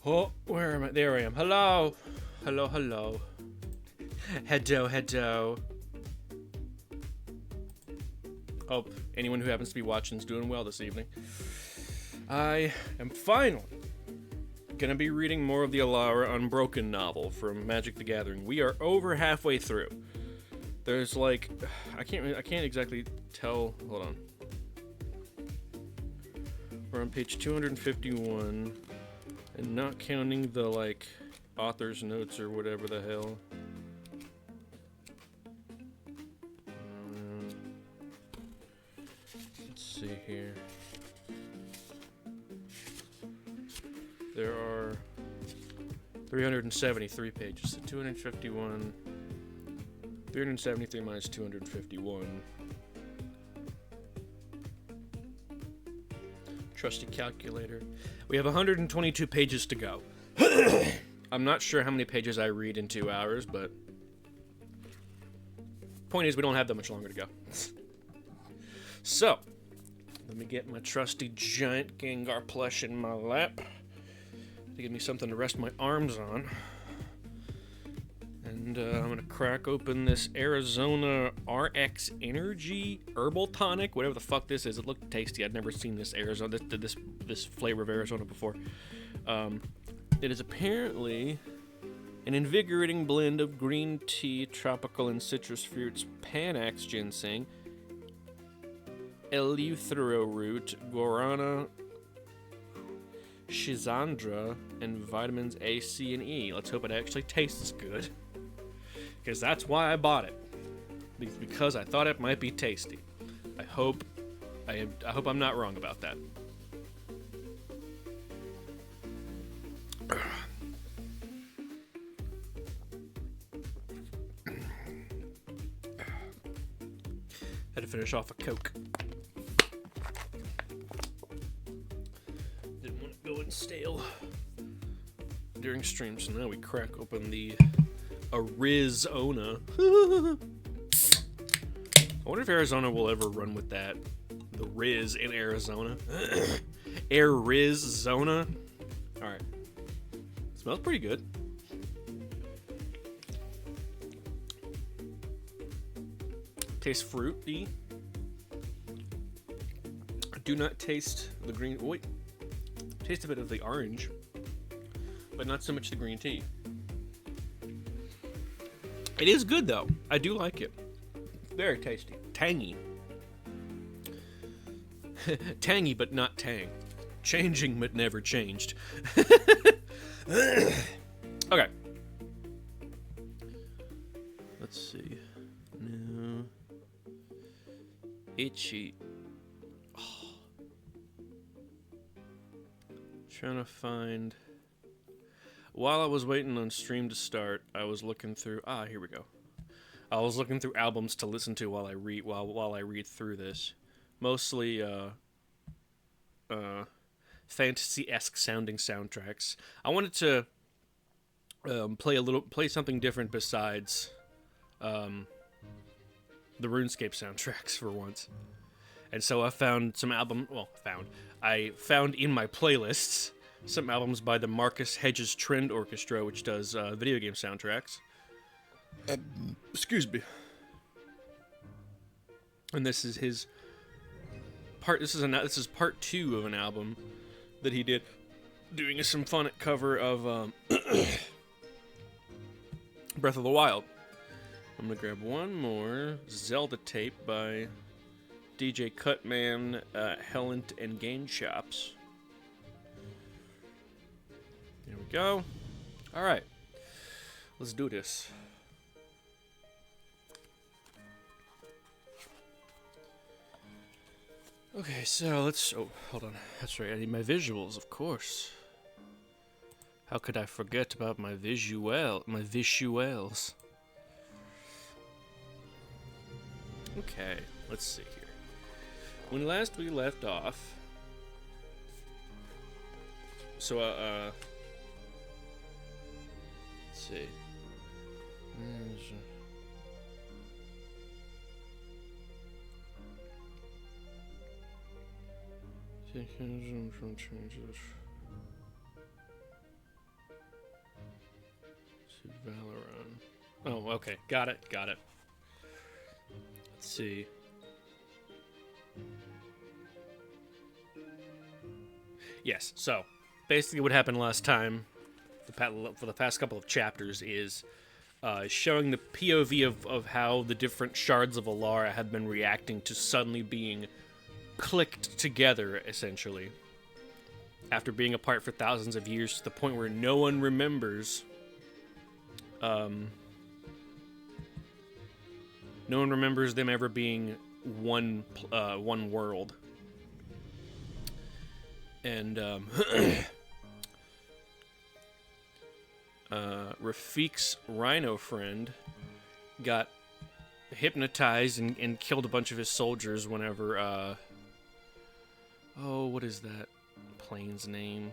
Oh, where am I? There I am. Hello. Hello, hello. Hello. Hope anyone who happens to be watching is doing well this evening. I am finally gonna be reading more of the Alara Unbroken novel from Magic the Gathering. We are over halfway through. There's like, I can't exactly tell. Hold on. We're on page 251, and not counting the like author's notes or whatever the hell. Let's see here. There are 373 pages, so 251, 373 minus 251. Trusty calculator. We have 122 pages to go. I'm not sure how many pages I read in 2 hours, but point is we don't have that much longer to go. So, let me get my trusty giant Gengar plush in my lap to give me something to rest my arms on. And I'm going to crack open this Arizona RX Energy Herbal Tonic, whatever the fuck this is. It looked tasty. I'd never seen this Arizona, this flavor of Arizona before. It is apparently an invigorating blend of green tea, tropical and citrus fruits, Panax ginseng, eleuthero root, guarana, schizandra, and vitamins A, C, and E. Let's hope it actually tastes good, because that's why I bought it. Because I thought it might be tasty. I hope I'm not wrong about that. Had to finish off a Coke. Didn't want it going stale during stream, so now we crack open the Arizona. I wonder if Arizona will ever run with that. The Riz in Arizona. Arizona. Alright. Smells pretty good. Tastes fruity. I do not taste the green. Wait. Taste a bit of the orange, but not so much the green tea. It is good though. I do like it. Very tasty. Tangy. Tangy but not tang. Changing but never changed. Okay. Let's see. No. Itchy. Oh. Trying to find. While I was waiting on stream to start, I was looking through. Here we go. I was looking through albums to listen to while I read through this. Mostly fantasy-esque sounding soundtracks. I wanted to play something different besides the RuneScape soundtracks for once. And so I found some I found in my playlists some albums by the Marcus Hedges Trend Orchestra, which does video game soundtracks. Excuse me. And this is his part. This is part 2 of an album that he did, doing a symphonic cover of Breath of the Wild. I'm gonna grab one more Zelda tape by DJ Cutman, Hellant, and Gain Shops. There we go. All right, let's do this. Okay, so let's. Oh, hold on. That's right. I need my visuals, of course. How could I forget about my visuals? Okay, let's see here. When last we left off, so let's see. From changes. Valoran. Oh, okay. Got it. Let's see. Yes, so basically what happened last time, for the past couple of chapters, is showing the POV of how the different shards of Alara have been reacting to suddenly being clicked together, essentially. After being apart for thousands of years, to the point where no one remembers... no one remembers them ever being one world. And, Rafiq's rhino friend got hypnotized and killed a bunch of his soldiers whenever, what is that plane's name?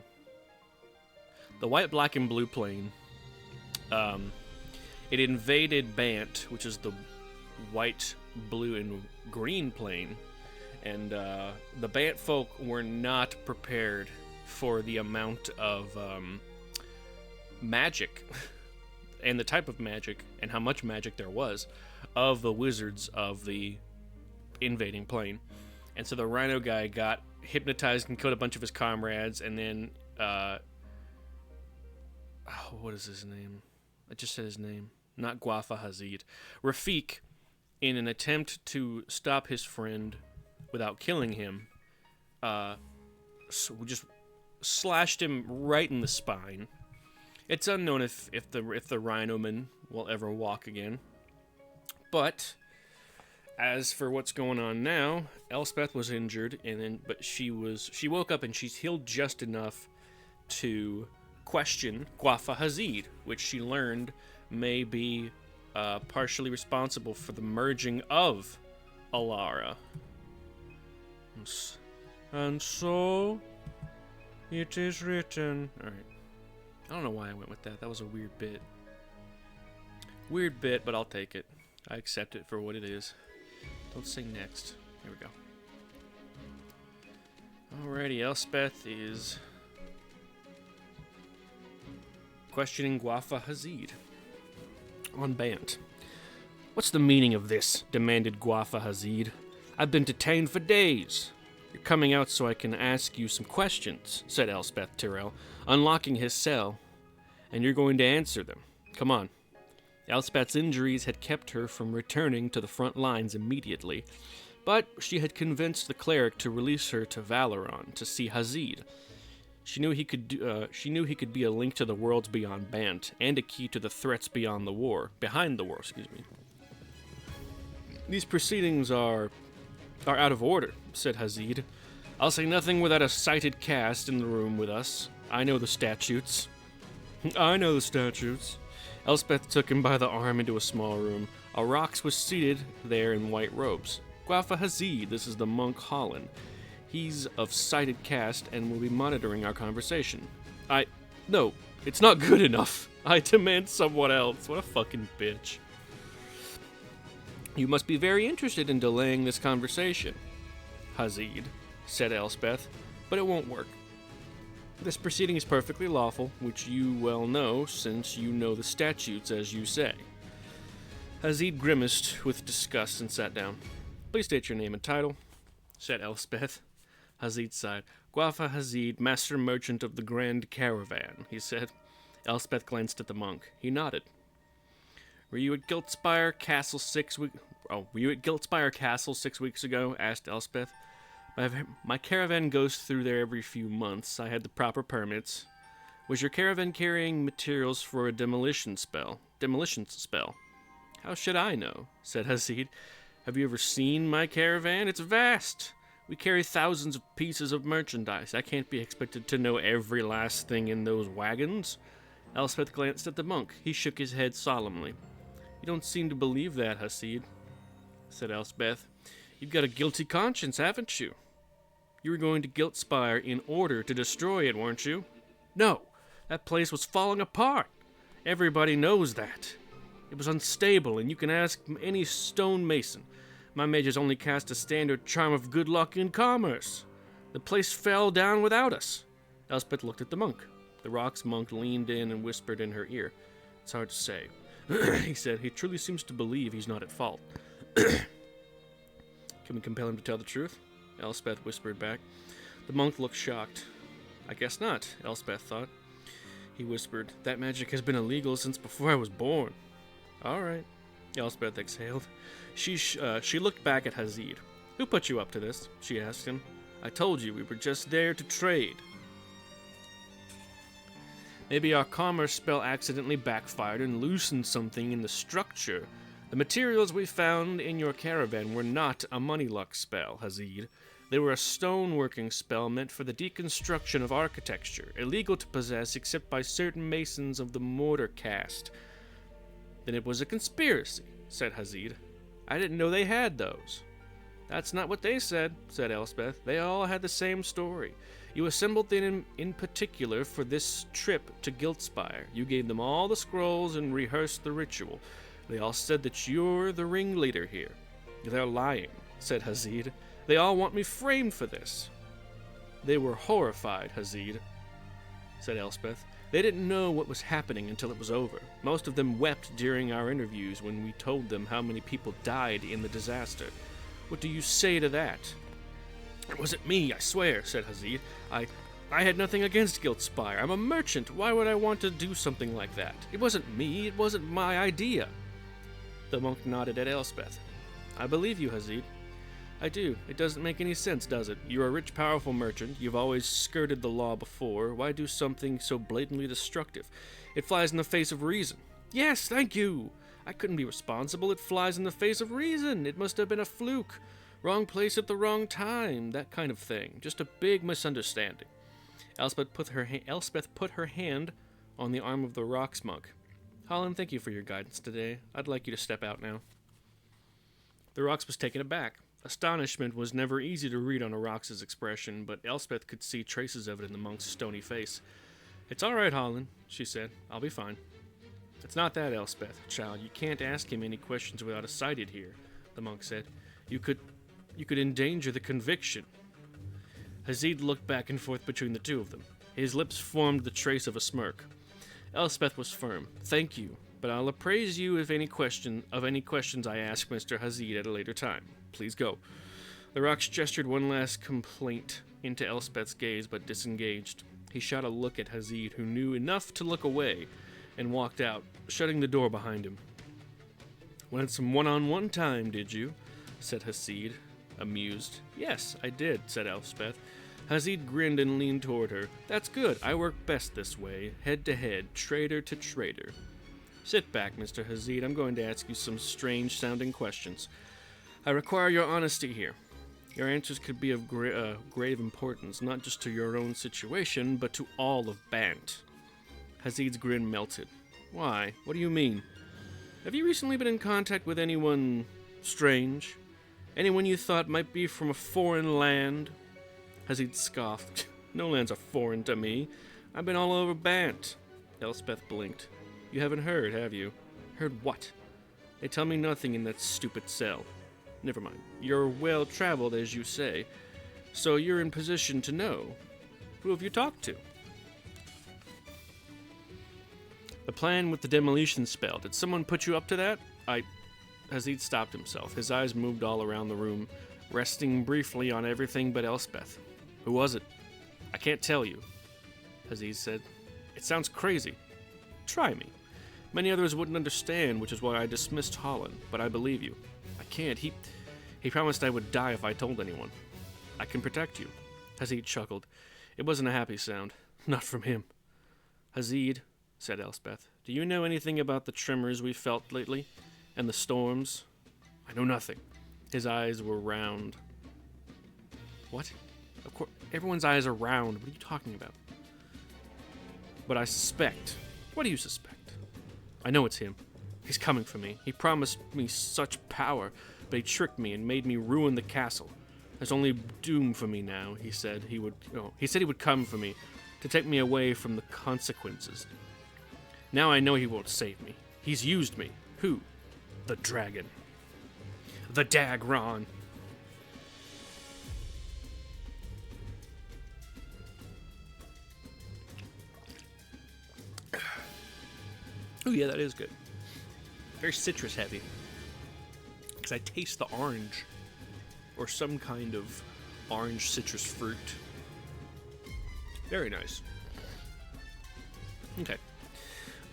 The white, black, and blue plane. It invaded Bant, which is the white, blue, and green plane, and the Bant folk were not prepared for the amount of magic and the type of magic and how much magic there was of the wizards of the invading plane. And so the rhino guy got hypnotized and killed a bunch of his comrades, and then what is his name? I just said his name. Not Guafa Hazid. Rafiq, in an attempt to stop his friend without killing him, just slashed him right in the spine. It's unknown if the Rhinoman will ever walk again. But as for what's going on now, Elspeth was injured, but she woke up and she's healed just enough to question Guafa Hazid, which she learned may be partially responsible for the merging of Alara. And so it is written. All right. I don't know why I went with that. That was a weird bit. Weird bit, but I'll take it. I accept it for what it is. Don't sing next. Here we go. Alrighty, Elspeth is questioning Guafa Hazid on Bant. What's the meaning of this? Demanded Guafa Hazid. I've been detained for days. You're coming out so I can ask you some questions, said Elspeth Tyrell, unlocking his cell, and you're going to answer them. Come on. Elspeth's injuries had kept her from returning to the front lines immediately, but she had convinced the cleric to release her to Valoran to see Hazid. She knew he could be a link to the worlds beyond Bant, and a key to the threats behind the war. These proceedings are out of order, said Hazid. I'll say nothing without a cited cast in the room with us. I know the statutes. Elspeth took him by the arm into a small room. Arax was seated there in white robes. Guafa Hazid, this is the monk Holland. He's of cited caste and will be monitoring our conversation. No, it's not good enough. I demand someone else. What a fucking bitch. You must be very interested in delaying this conversation, Hazid, said Elspeth, but it won't work. This proceeding is perfectly lawful, which you well know, since you know the statutes, as you say. Hazid grimaced with disgust and sat down. Please state your name and title, said Elspeth. Hazid sighed. Guafa Hazid, master merchant of the Grand Caravan, he said. Elspeth glanced at the monk. He nodded. Were you at Giltspire Castle 6 weeks ago? Asked Elspeth. My caravan goes through there every few months. I had the proper permits. Was your caravan carrying materials for a demolition spell? How should I know? Said Hazid. Have you ever seen my caravan? It's vast. We carry thousands of pieces of merchandise. I can't be expected to know every last thing in those wagons. Elspeth glanced at the monk. He shook his head solemnly. You don't seem to believe that, Hazid, said Elspeth. You've got a guilty conscience, haven't you? You were going to Giltspire in order to destroy it, weren't you? No, that place was falling apart. Everybody knows that. It was unstable, and you can ask any stonemason. My mages only cast a standard charm of good luck in commerce. The place fell down without us. Elspeth looked at the monk. The Rock's monk leaned in and whispered in her ear. It's hard to say, he said. He truly seems to believe he's not at fault. Can we compel him to tell the truth? Elspeth whispered back. The monk looked shocked. I guess not, Elspeth thought. He whispered, that magic has been illegal since before I was born. All right, Elspeth exhaled. She looked back at Hazid. Who put you up to this? She asked him. I told you we were just there to trade. Maybe our commerce spell accidentally backfired and loosened something in the structure. The materials we found in your caravan were not a money luck spell, Hazid. They were a stoneworking spell meant for the deconstruction of architecture, illegal to possess except by certain masons of the mortar caste. Then it was a conspiracy, said Hazid. I didn't know they had those. That's not what they said Elspeth. They all had the same story. You assembled them in particular for this trip to Giltspire. You gave them all the scrolls and rehearsed the ritual. They all said that you're the ringleader here. They're lying, said Hazid. They all want me framed for this. They were horrified, Hazid, said Elspeth. They didn't know what was happening until it was over. Most of them wept during our interviews when we told them how many people died in the disaster. What do you say to that? It wasn't me, I swear, said Hazid. I had nothing against Giltspire. I'm a merchant. Why would I want to do something like that? It wasn't me. It wasn't my idea. The monk nodded at Elspeth. I believe you, Hazid. I do. It doesn't make any sense, does it? You're a rich, powerful merchant. You've always skirted the law before. Why do something so blatantly destructive? It flies in the face of reason. Yes, thank you. I couldn't be responsible. It flies in the face of reason. It must have been a fluke. Wrong place at the wrong time. That kind of thing. Just a big misunderstanding. Elspeth put her hand on the arm of the Rocks monk. Holland, thank you for your guidance today. I'd like you to step out now. The Rocks was taken aback. Astonishment was never easy to read on a Rox's expression, but Elspeth could see traces of it in the monk's stony face. It's all right, Holland, she said. I'll be fine. It's not that, Elspeth, child. You can't ask him any questions without a sighted here, the monk said. You could endanger the conviction. Hazid looked back and forth between the two of them. His lips formed the trace of a smirk. Elspeth was firm. Thank you, but I'll appraise you of any questions I ask Mr. Hazid at a later time. Please go. The Rocks gestured one last complaint into Elspeth's gaze, but disengaged. He shot a look at Hazid, who knew enough to look away, and walked out, shutting the door behind him. Wanted some one-on-one time, did you? Said Hazid, amused. Yes, I did, said Elspeth. Hazid grinned and leaned toward her. That's good. I work best this way, head to head, trader to trader. Sit back, Mr. Hazid. I'm going to ask you some strange-sounding questions. I require your honesty here. Your answers could be of grave importance, not just to your own situation, but to all of Bant. Hazid's grin melted. Why? What do you mean? Have you recently been in contact with anyone strange? Anyone you thought might be from a foreign land? Hazid scoffed. No lands are foreign to me. I've been all over Bant. Elspeth blinked. You haven't heard, have you? Heard what? They tell me nothing in that stupid cell. Never mind. You're well-traveled, as you say, so you're in position to know. Who have you talked to? The plan with the demolition spell. Did someone put you up to that? Hazid stopped himself. His eyes moved all around the room, resting briefly on everything but Elspeth. Who was it? I can't tell you, Hazid said. It sounds crazy. Try me. Many others wouldn't understand, which is why I dismissed Holland, but I believe you. I can't. He promised I would die if I told anyone. I can protect you. Hazid chuckled. It wasn't a happy sound. Not from him. Hazid, said Elspeth, do you know anything about the tremors we felt lately? And the storms? I know nothing. His eyes were round. What? Of course, everyone's eyes are round. What are you talking about? But I suspect. What do you suspect? I know it's him. He's coming for me. He promised me such power, but he tricked me and made me ruin the castle. There's only doom for me now, he said. He would come for me, to take me away from the consequences. Now I know he won't save me. He's used me. Who? The dragon. The Dagron. Oh yeah, that is good. Very citrus heavy. Because I taste the orange. Or some kind of orange citrus fruit. Very nice. Okay.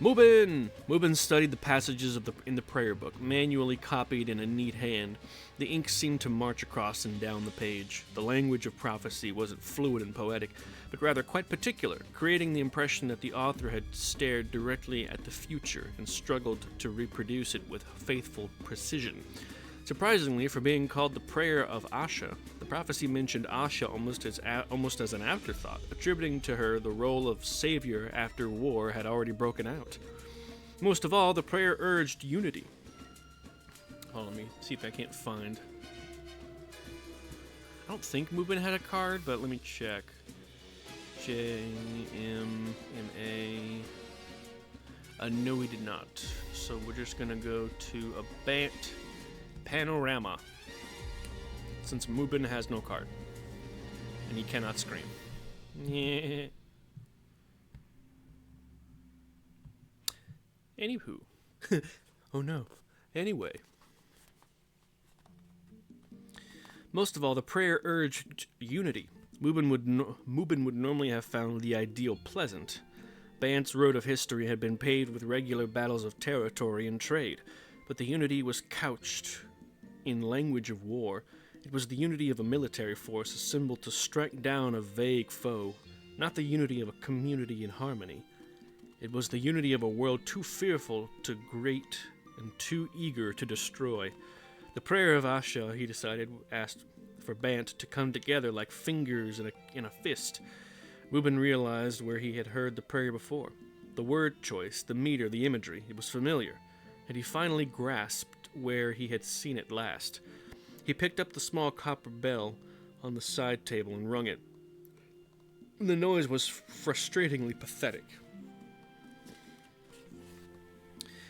Mubin! Mubin studied the passages in the prayer book, manually copied in a neat hand. The ink seemed to march across and down the page. The language of prophecy wasn't fluid and poetic, but rather quite particular, creating the impression that the author had stared directly at the future and struggled to reproduce it with faithful precision. Surprisingly, for being called the Prayer of Asha, the prophecy mentioned Asha almost as an afterthought, attributing to her the role of savior after war had already broken out. Most of all, the prayer urged unity. Hold on, let me see if I can't find. I don't think Mubin had a card, but let me check. J-M-M-A. No, he did not. So we're just gonna go to a Bant Panorama, since Mubin has no card, and he cannot scream. Yeah. Anywho. Oh no. Anyway. Most of all, the prayer urged unity. Mubin would normally have found the ideal pleasant. Bant's road of history had been paved with regular battles of territory and trade, but the unity was couched in language of war. It was the unity of a military force assembled to strike down a vague foe, not the unity of a community in harmony. It was the unity of a world too fearful to great and too eager to destroy. The prayer of Asha, he decided, asked for Bant to come together like fingers in a fist. Mubin realized where he had heard the prayer before. The word choice, the meter, the imagery, it was familiar, and he finally grasped where he had seen it last. He picked up the small copper bell on the side table and rung it. The noise was frustratingly pathetic.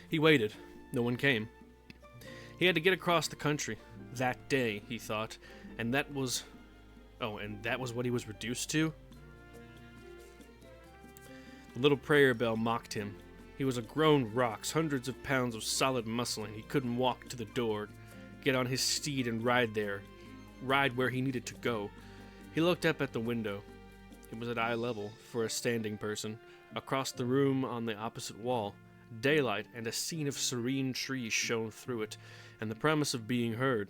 He waited. No one came. He had to get across the country that day, he thought, and that was what he was reduced to? The little prayer bell mocked him. He was a grown rocks, hundreds of pounds of solid muscle, and he couldn't walk to the door, get on his steed and ride where he needed to go. He looked up at the window. It was at eye level for a standing person. Across the room on the opposite wall, daylight and a scene of serene trees shone through it, and the promise of being heard.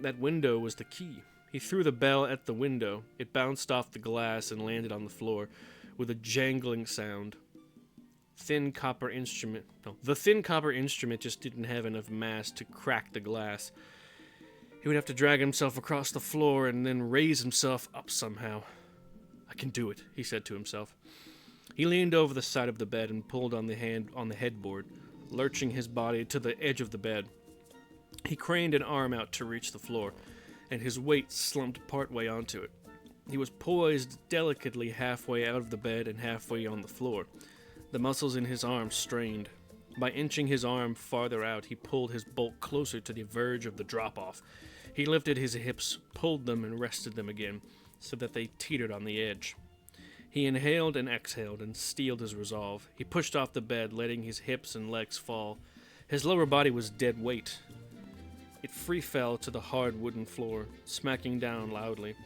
That window was the key. He threw the bell at the window. It bounced off the glass and landed on the floor with a jangling sound. The thin copper instrument just didn't have enough mass to crack the glass. He would have to drag himself across the floor and then raise himself up somehow. I can do it, he said to himself. He leaned over the side of the bed and pulled on the headboard, lurching his body to the edge of the bed. He craned an arm out to reach the floor, and his weight slumped partway onto it. He was poised delicately halfway out of the bed and halfway on the floor. The muscles in his arm strained. By inching his arm farther out, he pulled his bulk closer to the verge of the drop-off. He lifted his hips, pulled them, and rested them again, so that they teetered on the edge. He inhaled and exhaled and steeled his resolve. He pushed off the bed, letting his hips and legs fall. His lower body was dead weight. It free fell to the hard wooden floor, smacking down loudly.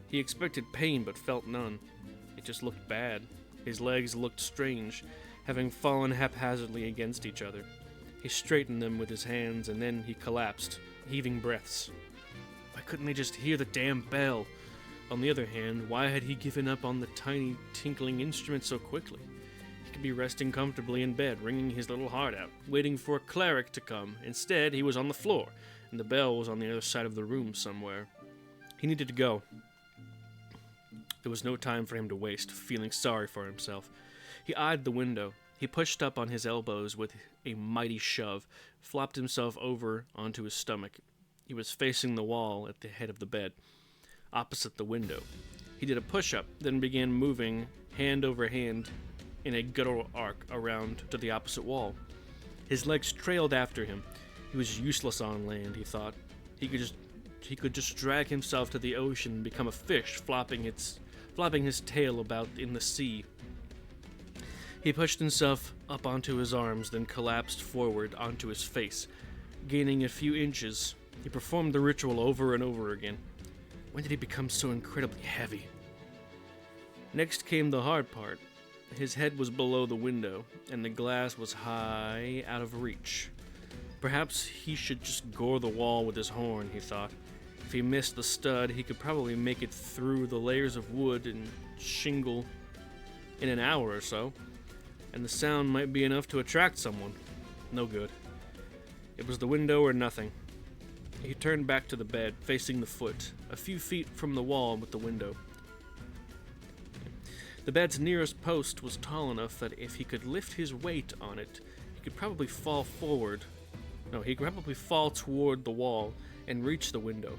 He expected pain, but felt none. It just looked bad. His legs looked strange, having fallen haphazardly against each other. He straightened them with his hands, and then he collapsed, heaving breaths. Why couldn't they just hear the damn bell? On the other hand, why had he given up on the tiny, tinkling instrument so quickly? He could be resting comfortably in bed, wringing his little heart out, waiting for a cleric to come. Instead, he was on the floor, and the bell was on the other side of the room somewhere. He needed to go. There was no time for him to waste, feeling sorry for himself. He eyed the window. He pushed up on his elbows with a mighty shove, flopped himself over onto his stomach. He was facing the wall at the head of the bed, opposite the window. He did a push-up, then began moving hand over hand in a guttural arc around to the opposite wall. His legs trailed after him. He was useless on land, he thought. He could just drag himself to the ocean and become a fish, flopping his tail about in the sea. He pushed himself up onto his arms, then collapsed forward onto his face. Gaining a few inches, he performed the ritual over and over again. When did he become so incredibly heavy? Next came the hard part. His head was below the window, and the glass was high out of reach. Perhaps he should just gore the wall with his horn, he thought. If he missed the stud, he could probably make it through the layers of wood and shingle in an hour or so, and the sound might be enough to attract someone. No good. It was the window or nothing. He turned back to the bed, facing the foot, a few feet from the wall with the window. The bed's nearest post was tall enough that if he could lift his weight on it, he could probably fall forward. No, he could probably fall toward the wall and reach the window.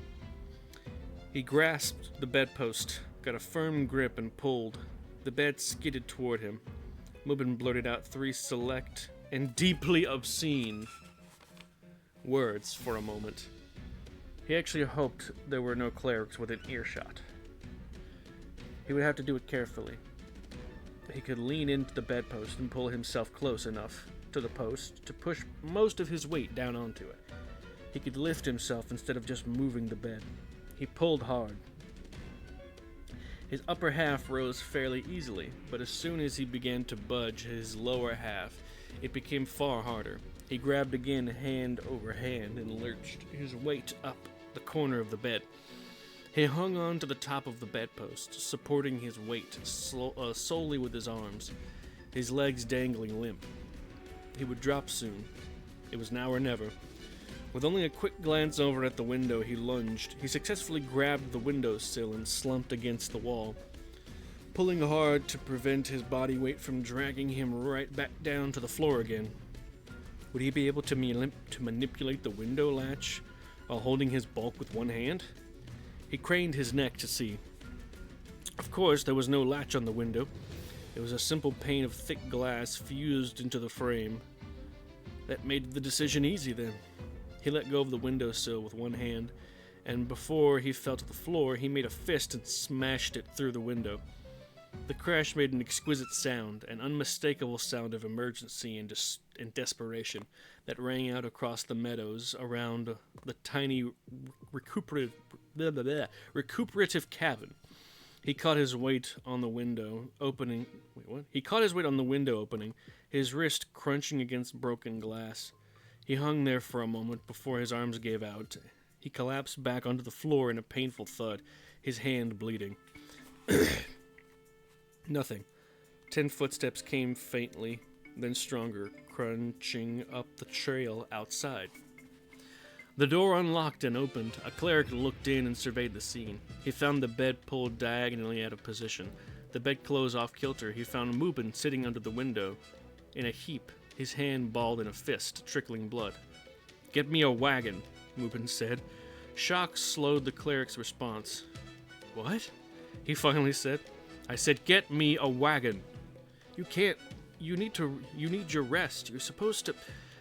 He grasped the bedpost, got a firm grip, and pulled. The bed skidded toward him. Mubin blurted out 3 select and deeply obscene words for a moment. He actually hoped there were no clerics within earshot. He would have to do it carefully. He could lean into the bedpost and pull himself close enough to the post to push most of his weight down onto it. He could lift himself instead of just moving the bed. He pulled hard. His upper half rose fairly easily, but as soon as he began to budge his lower half, it became far harder. He grabbed again, hand over hand, and lurched his weight up the corner of the bed. He hung on to the top of the bedpost, supporting his weight solely with his arms, his legs dangling limp. He would drop soon. It was now or never. With only a quick glance over at the window, he lunged. He successfully grabbed the windowsill and slumped against the wall, pulling hard to prevent his body weight from dragging him right back down to the floor again. Would he be able to manipulate the window latch while holding his bulk with one hand? He craned his neck to see. Of course, there was no latch on the window. It was a simple pane of thick glass fused into the frame. That made the decision easy then. He let go of the windowsill with one hand, and before he fell to the floor, he made a fist and smashed it through the window. The crash made an exquisite sound, an unmistakable sound of emergency and desperation that rang out across the meadows around the tiny recuperative cabin. He caught his weight on the window opening. He caught his weight on the window opening, his wrist crunching against broken glass. He hung there for a moment before his arms gave out. He collapsed back onto the floor in a painful thud, his hand bleeding. Nothing. 10 footsteps came faintly, then stronger, crunching up the trail outside. The door unlocked and opened. A cleric looked in and surveyed the scene. He found the bed pulled diagonally out of position. The bedclothes off kilter. He found Mubin sitting under the window, in a heap, his hand balled in a fist, trickling blood. "Get me a wagon," Mubin said. Shock slowed the cleric's response. "What?" he finally said. "I said, get me a wagon." "You can't. You need your rest. You're supposed to..."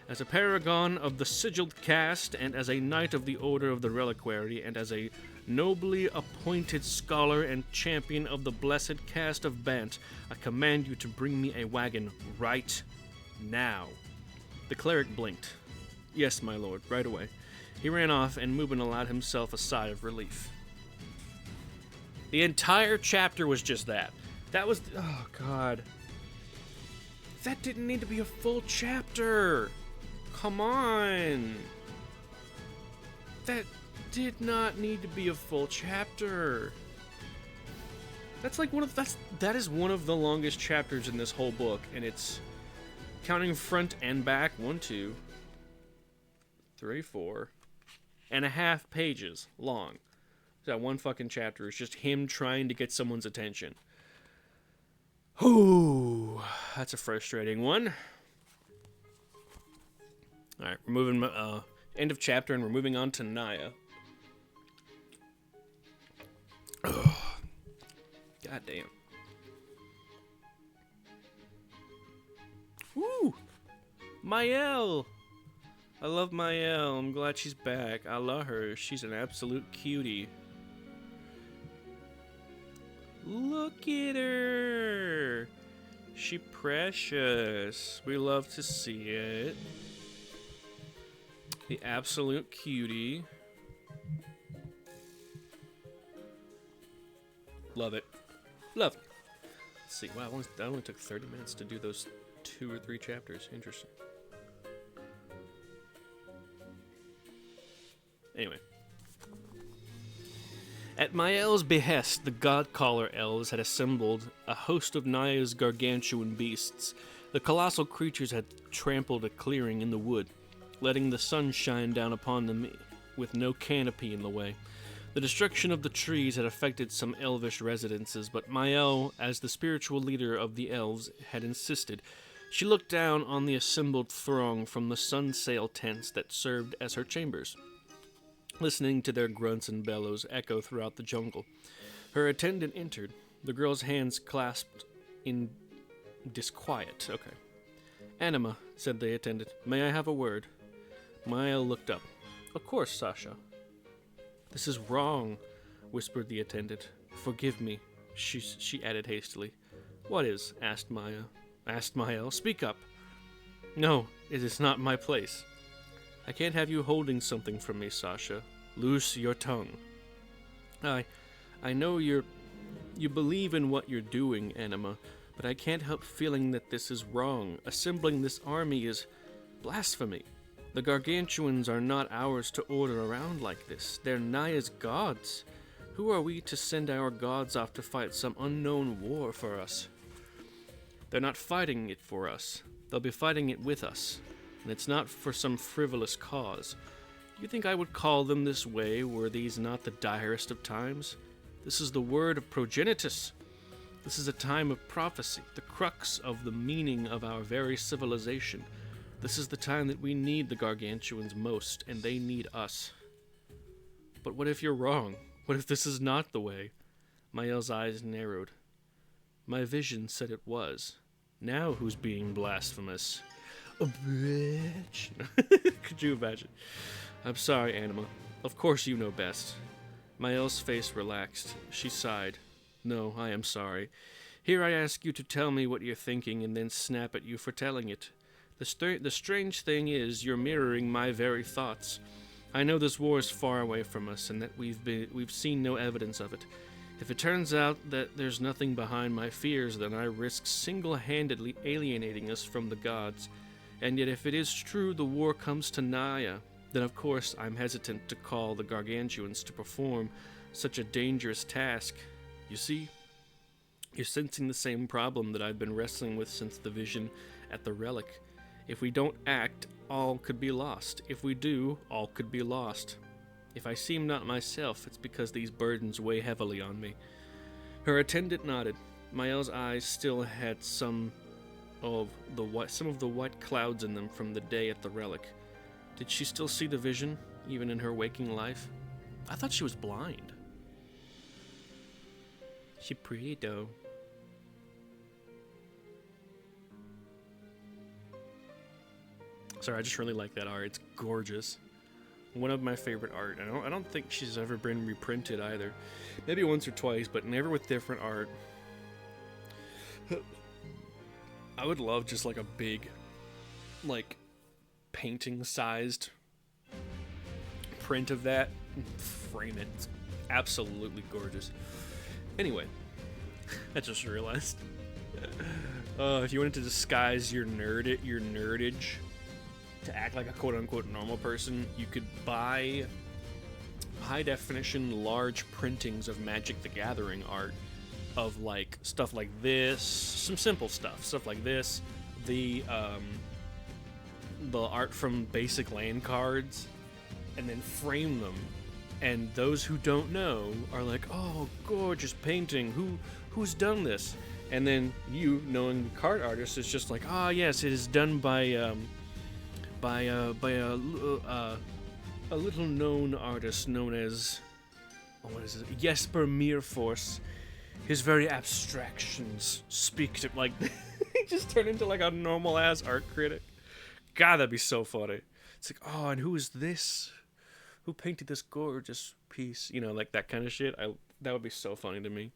"As a paragon of the sigilled caste, and as a knight of the Order of the Reliquary, and as a nobly appointed scholar and champion of the blessed caste of Bant, I command you to bring me a wagon right now." The cleric blinked. "Yes, my lord, right away." He ran off, and Mubin allowed himself a sigh of relief. The entire chapter was just that. That was... oh, God. That didn't need to be a full chapter. Come on. That did not need to be a full chapter. That's like that is one of the longest chapters in this whole book, and it's counting front and back 1, 2, 3, 4.5 pages long. That one fucking chapter is just him trying to get someone's attention. Ooh, that's a frustrating one. Alright, we're moving, end of chapter, and we're moving on to Naya. Ugh. God damn. Woo! Mael! I love Mael. I'm glad she's back. I love her. She's an absolute cutie. Look at her! She precious. We love to see it. The absolute cutie. Love it. Love it. Let's see. Wow, that only took 30 minutes to do those 2 or 3 chapters. Interesting. Anyway. At Mael's behest, the God-Caller elves had assembled a host of Naya's gargantuan beasts. The colossal creatures had trampled a clearing in the wood, letting the sun shine down upon them with no canopy in the way. The destruction of the trees had affected some elvish residences, but Mael, as the spiritual leader of the elves, had insisted. She looked down on the assembled throng from the sun-sail tents that served as her chambers, listening to their grunts and bellows echo throughout the jungle. Her attendant entered, the girl's hands clasped in disquiet. Okay. Anima, said the attendant, may I have a word? Mael looked up. Of course, Sasha. This is wrong, whispered the attendant. Forgive me, she added hastily. What is? Asked Mael. Speak up. No, it is not my place. I can't have you holding something from me, Sasha. Loose your tongue. I know you believe in what you're doing, Anima, but I can't help feeling that this is wrong. Assembling this army is blasphemy. The Gargantuans are not ours to order around like this. They're Naya's gods. Who are we to send our gods off to fight some unknown war for us? They're not fighting it for us. They'll be fighting it with us. And it's not for some frivolous cause. Do you think I would call them this way were these not the direst of times? This is the word of progenitus. This is a time of prophecy, the crux of the meaning of our very civilization. This is the time that we need the Gargantuans most, and they need us. But what if you're wrong? What if this is not the way? Mael's eyes narrowed. My vision said it was. Now who's being blasphemous? A bitch. Could you imagine? I'm sorry, Anima. Of course you know best. Mael's face relaxed. She sighed. No, I am sorry. Here I ask you to tell me what you're thinking and then snap at you for telling it. The strange thing is, you're mirroring my very thoughts. I know this war is far away from us, and that we've seen no evidence of it. If it turns out that there's nothing behind my fears, then I risk single-handedly alienating us from the gods. And yet if it is true the war comes to Naya, then of course I'm hesitant to call the Gargantuans to perform such a dangerous task. You see? You're sensing the same problem that I've been wrestling with since the vision at the relic. If we don't act, all could be lost. If we do, all could be lost. If I seem not myself, it's because these burdens weigh heavily on me. Her attendant nodded. Mael's eyes still had some of the white clouds in them from the day at the relic. Did she still see the vision, even in her waking life? I thought she was blind. She pretty though. Sorry, I just really like that art. It's gorgeous. One of my favorite art. I don't think she's ever been reprinted either. Maybe once or twice, but never with different art. I would love just like a big, like, painting-sized print of that. Frame it. It's absolutely gorgeous. Anyway, I just realized. If you wanted to disguise your nerdage, to act like a quote-unquote normal person, you could buy high-definition large printings of Magic the Gathering art of like stuff like this, some simple stuff like this, the art from basic land cards, and then frame them. And those who don't know are like, oh, gorgeous painting, who's done this? And then you, knowing the card artist, is just like, ah, yes, it is done by a little known artist known as, what is it? Jesper Meerforce. His very abstractions speak to, like, he just turned into like a normal ass art critic. God, that'd be so funny. It's like, oh, and who is this? Who painted this gorgeous piece? You know, like that kind of shit. That would be so funny to me.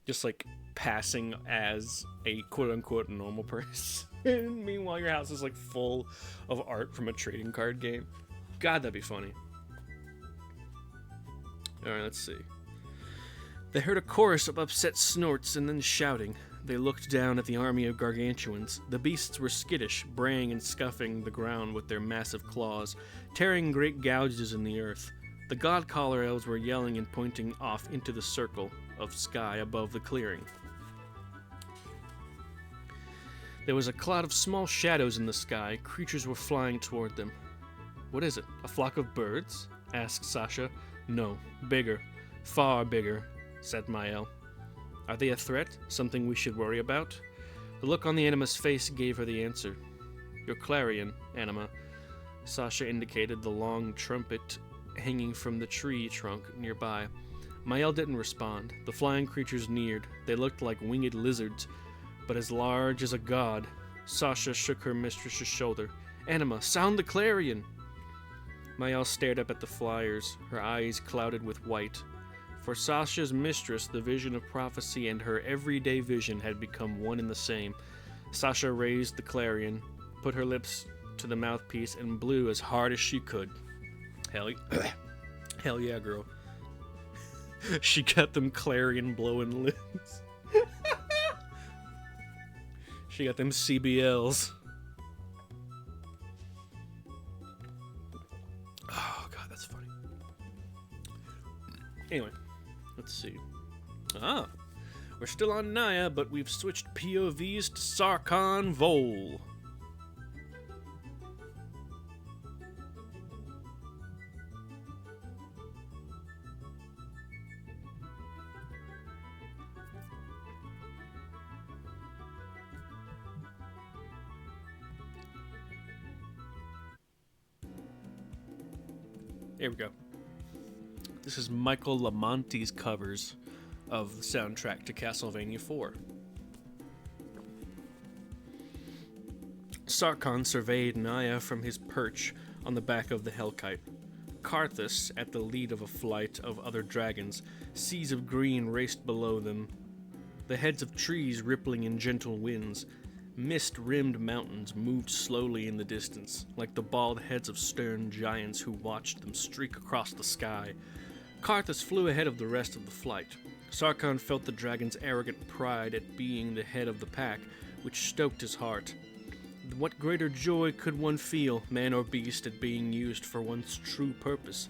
just like passing as a quote-unquote normal person. Meanwhile, your house is like full of art from a trading card game. God, that'd be funny. Alright, let's see. They heard a chorus of upset snorts and then shouting. They looked down at the army of gargantuans. The beasts were skittish, braying and scuffing the ground with their massive claws, tearing great gouges in the earth. The god collar elves were yelling and pointing off into the circle of sky above the clearing. There was a cloud of small shadows in the sky. Creatures were flying toward them. "What is it, a flock of birds?" asked Sasha. "No, bigger, far bigger," said Mael. "Are they a threat? Something we should worry about?" The look on the Anima's face gave her the answer. "Your clarion, Anima." Sasha indicated the long trumpet hanging from the tree trunk nearby. Mael didn't respond. The flying creatures neared. They looked like winged lizards, but as large as a god. Sasha shook her mistress's shoulder. "Anima, sound the clarion!" Mael stared up at the flyers, her eyes clouded with white. For Sasha's mistress, the vision of prophecy and her everyday vision had become one and the same. Sasha raised the clarion, put her lips to the mouthpiece, and blew as hard as she could. Hell yeah, girl. She got them clarion blowing lips. She got them CBLs. Oh, God, that's funny. Anyway, let's see. We're still on Naya, but we've switched POVs to Sarkhan Vol. Here we go. This is Michael Lamonti's covers of the soundtrack to Castlevania 4. Sarkhan surveyed Naya from his perch on the back of the Hellkite. Karthus, at the lead of a flight of other dragons, seas of green raced below them, the heads of trees rippling in gentle winds. Mist-rimmed mountains moved slowly in the distance, like the bald heads of stern giants who watched them streak across the sky. Karthus flew ahead of the rest of the flight. Sarkhan felt the dragon's arrogant pride at being the head of the pack, which stoked his heart. What greater joy could one feel, man or beast, at being used for one's true purpose?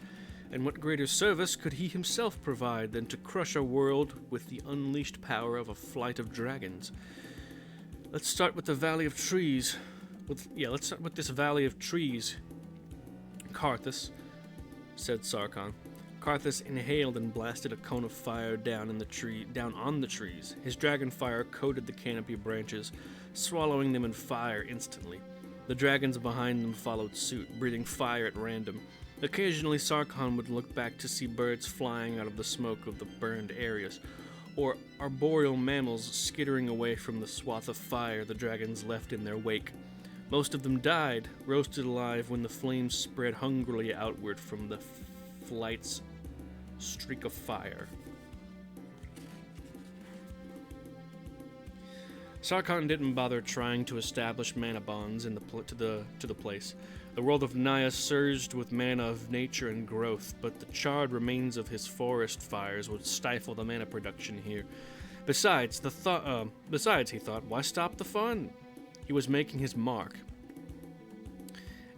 And what greater service could he himself provide than to crush a world with the unleashed power of a flight of dragons? Let's start with the Valley of Trees. Let's start with this Valley of Trees, Karthus, said Sarkhan. Karthus inhaled and blasted a cone of fire down on the trees. His dragon fire coated the canopy branches, swallowing them in fire instantly. The dragons behind them followed suit, breathing fire at random. Occasionally, Sarkhan would look back to see birds flying out of the smoke of the burned areas, or arboreal mammals skittering away from the swath of fire the dragons left in their wake. Most of them died, roasted alive when the flames spread hungrily outward from the flight's streak of fire. Sarkhan didn't bother trying to establish mana bonds to the place. The world of Naya surged with mana of nature and growth, but the charred remains of his forest fires would stifle the mana production here. Besides, he thought, why stop the fun? He was making his mark.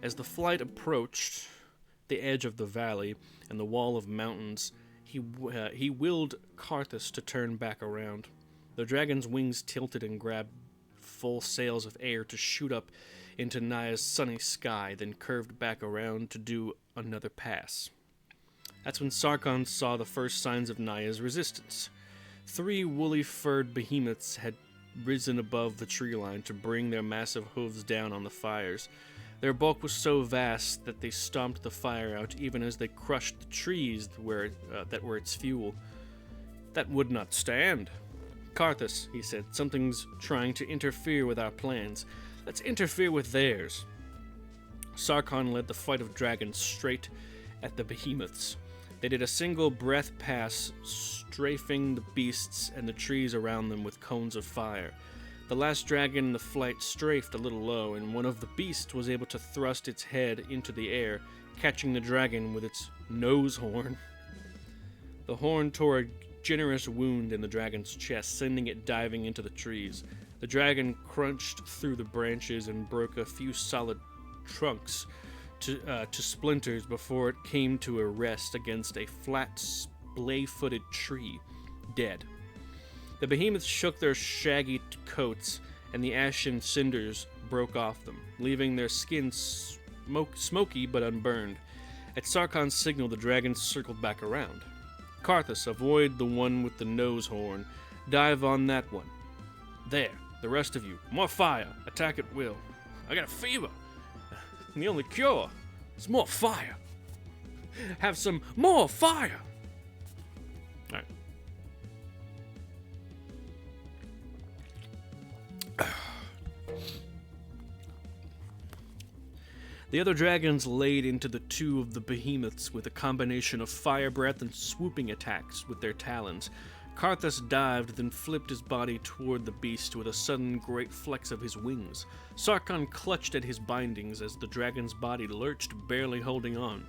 As the flight approached the edge of the valley and the wall of mountains, he willed Karthus to turn back around. The dragon's wings tilted and grabbed full sails of air to shoot up into Naya's sunny sky, then curved back around to do another pass. That's when Sarkhan saw the first signs of Naya's resistance. 3 woolly-furred behemoths had risen above the tree line to bring their massive hooves down on the fires. Their bulk was so vast that they stomped the fire out even as they crushed the trees that were its fuel. That would not stand. Karthus, he said, something's trying to interfere with our plans. Let's interfere with theirs. Sarkhan led the fight of dragons straight at the behemoths. They did a single breath pass, strafing the beasts and the trees around them with cones of fire. The last dragon in the flight strafed a little low, and one of the beasts was able to thrust its head into the air, catching the dragon with its nose horn. The horn tore a generous wound in the dragon's chest, sending it diving into the trees. The dragon crunched through the branches and broke a few solid trunks to splinters before it came to a rest against a flat, splay-footed tree, dead. The behemoths shook their shaggy coats, and the ashen cinders broke off them, leaving their skin smoky but unburned. At Sarkon's signal, the dragons circled back around. Karthus, avoid the one with the nose horn. Dive on that one. There, the rest of you. More fire. Attack at will. I got a fever. And the only cure is more fire. Have some more fire. All right. The other dragons laid into the two of the behemoths with a combination of fire breath and swooping attacks with their talons. Karthus dived, then flipped his body toward the beast with a sudden great flex of his wings. Sarkon clutched at his bindings as the dragon's body lurched, barely holding on.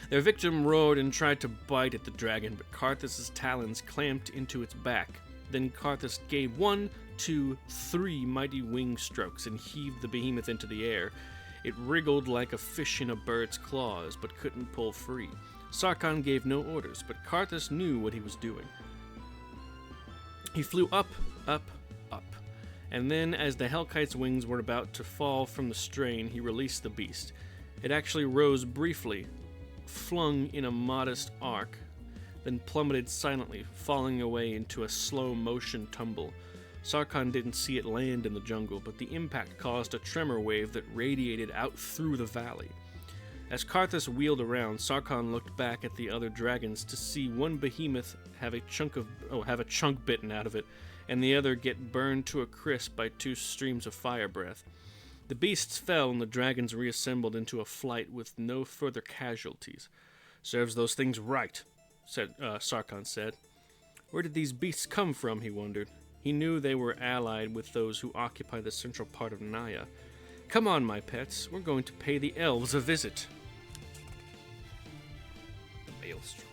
Their victim roared and tried to bite at the dragon, but Karthus' talons clamped into its back. Then Karthus gave 1, 2, 3 mighty wing strokes and heaved the behemoth into the air. It wriggled like a fish in a bird's claws, but couldn't pull free. Sarkon gave no orders, but Karthus knew what he was doing. He flew up, up, up, and then, as the Hellkite's wings were about to fall from the strain, he released the beast. It actually rose briefly, flung in a modest arc, then plummeted silently, falling away into a slow-motion tumble. Sarkon didn't see it land in the jungle, but the impact caused a tremor wave that radiated out through the valley. As Karthus wheeled around, Sarkon looked back at the other dragons to see one behemoth have a chunk bitten out of it, and the other get burned to a crisp by 2 streams of fire breath. The beasts fell, and the dragons reassembled into a flight with no further casualties. "Serves those things right," Sarkon said. Where did these beasts come from, he wondered. He knew they were allied with those who occupy the central part of Naya. "Come on, my pets. We're going to pay the elves a visit." The Maelstrom.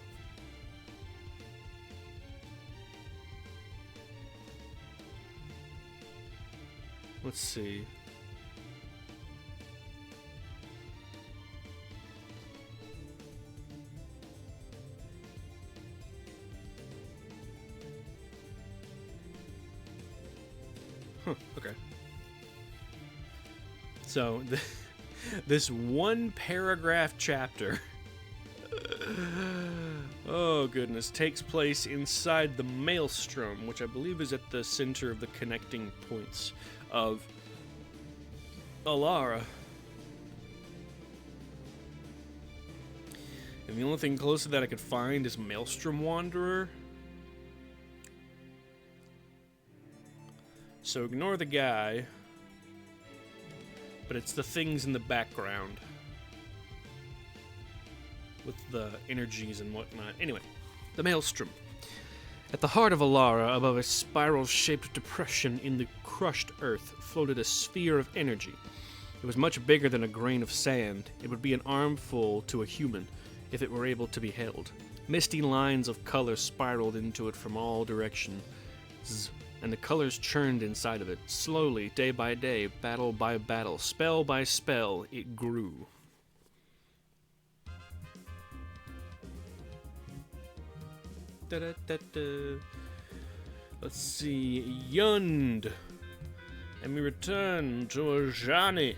Let's see. Okay. So, this one paragraph chapter, oh goodness, takes place inside the Maelstrom, which I believe is at the center of the connecting points of Alara. And the only thing close to that I could find is Maelstrom Wanderer. So ignore the guy, but it's the things in the background with the energies and whatnot. Anyway, the Maelstrom. At the heart of Alara, above a spiral-shaped depression in the crushed earth, floated a sphere of energy. It was much bigger than a grain of sand. It would be an armful to a human, if it were able to be held. Misty lines of color spiraled into it from all directions, and the colors churned inside of it. Slowly, day by day, battle by battle, spell by spell, it grew. Da-da-da-da. Let's see. Yund. And we return to Ajani.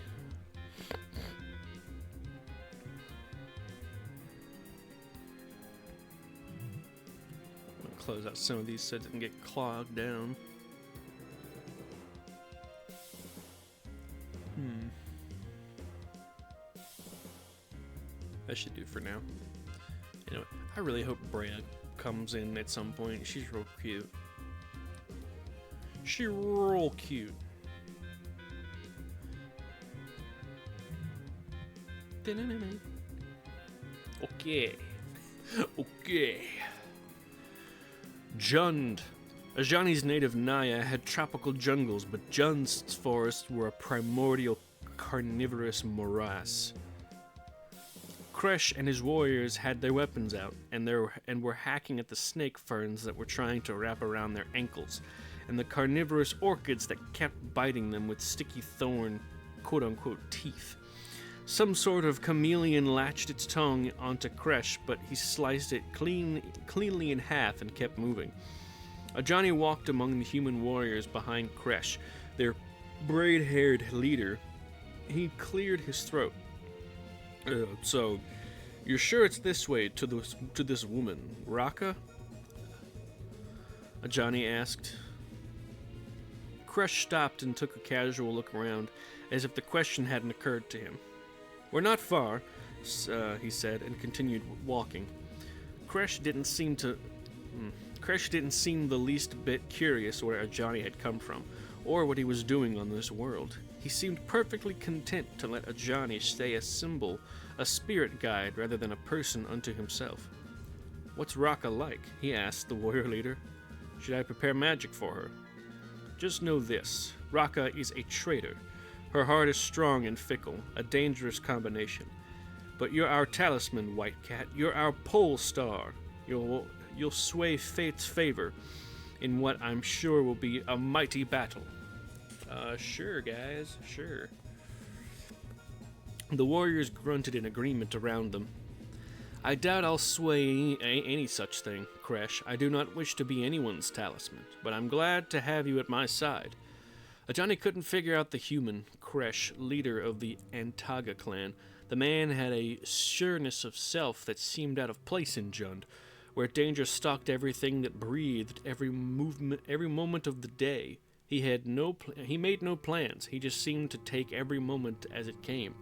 I'm gonna close out some of these so it doesn't get clogged down. That should do for now. Anyway, I really hope Brea comes in at some point. She's real cute. She's real cute. Okay. Okay. Jund. Ajani's native Naya had tropical jungles, but Jund's forests were a primordial carnivorous morass. Kresh and his warriors had their weapons out, and were hacking at the snake ferns that were trying to wrap around their ankles, and the carnivorous orchids that kept biting them with sticky thorn, quote-unquote, teeth. Some sort of chameleon latched its tongue onto Kresh, but he sliced it cleanly in half and kept moving. Ajani walked among the human warriors behind Kresh, their braid-haired leader. He cleared his throat. So, you're sure it's this way to this woman, Raka? Ajani asked. Kresh stopped and took a casual look around, as if the question hadn't occurred to him. We're not far, he said, and continued walking. Kresh didn't seem the least bit curious where Ajani had come from, or what he was doing on this world. He seemed perfectly content to let Ajani stay a symbol, a spirit guide, rather than a person unto himself. What's Raka like? He asked the warrior leader. Should I prepare magic for her? Just know this. Raka is a traitor. Her heart is strong and fickle, a dangerous combination. But you're our talisman, White Cat. You're our pole star. You'll sway fate's favor in what I'm sure will be a mighty battle. Sure, guys, sure. The warriors grunted in agreement around them. I doubt I'll sway any such thing, Kresh. I do not wish to be anyone's talisman, but I'm glad to have you at my side. Ajani couldn't figure out the human, Kresh, leader of the Antaga clan. The man had a sureness of self that seemed out of place in Jund, where danger stalked everything that breathed, every moment of the day. He made no plans. He just seemed to take every moment as it came,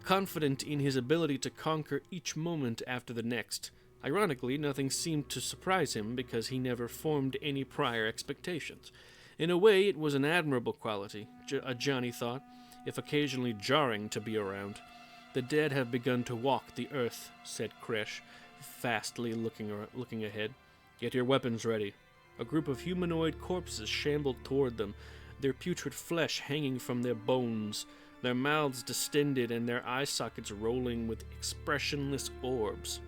confident in his ability to conquer each moment after the next. Ironically, nothing seemed to surprise him because he never formed any prior expectations. In a way, it was an admirable quality, Ajani thought, if occasionally jarring to be around. The dead have begun to walk the earth, said Kresh, fastly looking ahead. Get your weapons ready. A group of humanoid corpses shambled toward them, their putrid flesh hanging from their bones, their mouths distended and their eye sockets rolling with expressionless orbs.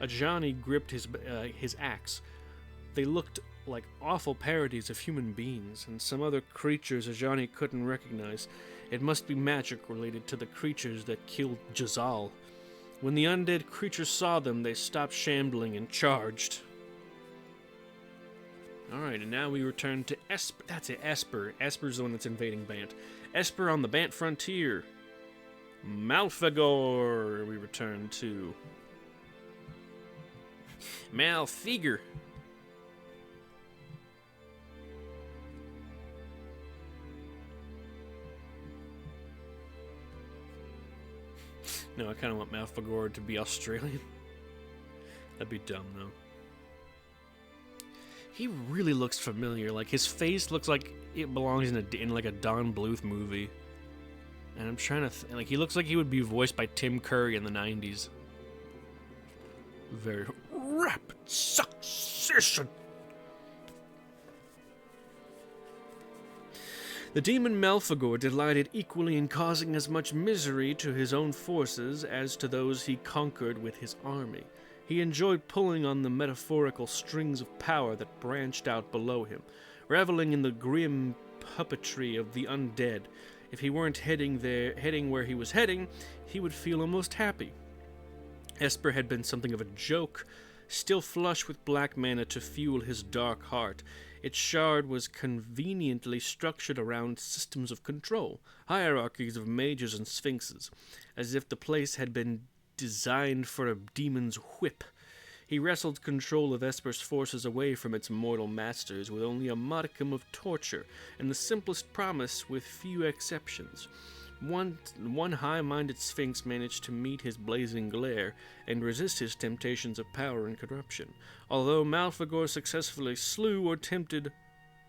Ajani gripped his axe. They looked like awful parodies of human beings and some other creatures Ajani couldn't recognize. It must be magic related to the creatures that killed Jazal. When the undead creatures saw them, they stopped shambling and charged. Alright, and now we return to Esper. That's it, Esper. Esper's the one that's invading Bant. Esper on the Bant frontier. Malfagor, we return to. Malfigor. No, I kind of want Malfagor to be Australian. That'd be dumb, though. He really looks familiar. Like, his face looks like it belongs in like a Don Bluth movie. And I'm trying to like, he looks like he would be voiced by Tim Curry in the 90s. Very rapid succession. The demon Malfagor delighted equally in causing as much misery to his own forces as to those he conquered with his army. He enjoyed pulling on the metaphorical strings of power that branched out below him, reveling in the grim puppetry of the undead. If he weren't heading where he was heading, he would feel almost happy. Esper had been something of a joke, still flush with black mana to fuel his dark heart. Its shard was conveniently structured around systems of control, hierarchies of mages and sphinxes, as if the place had been designed for a demon's whip. He wrestled control of Esper's forces away from its mortal masters with only a modicum of torture and the simplest promise with few exceptions. One high-minded sphinx managed to meet his blazing glare and resist his temptations of power and corruption, although Malfagor successfully slew or tempted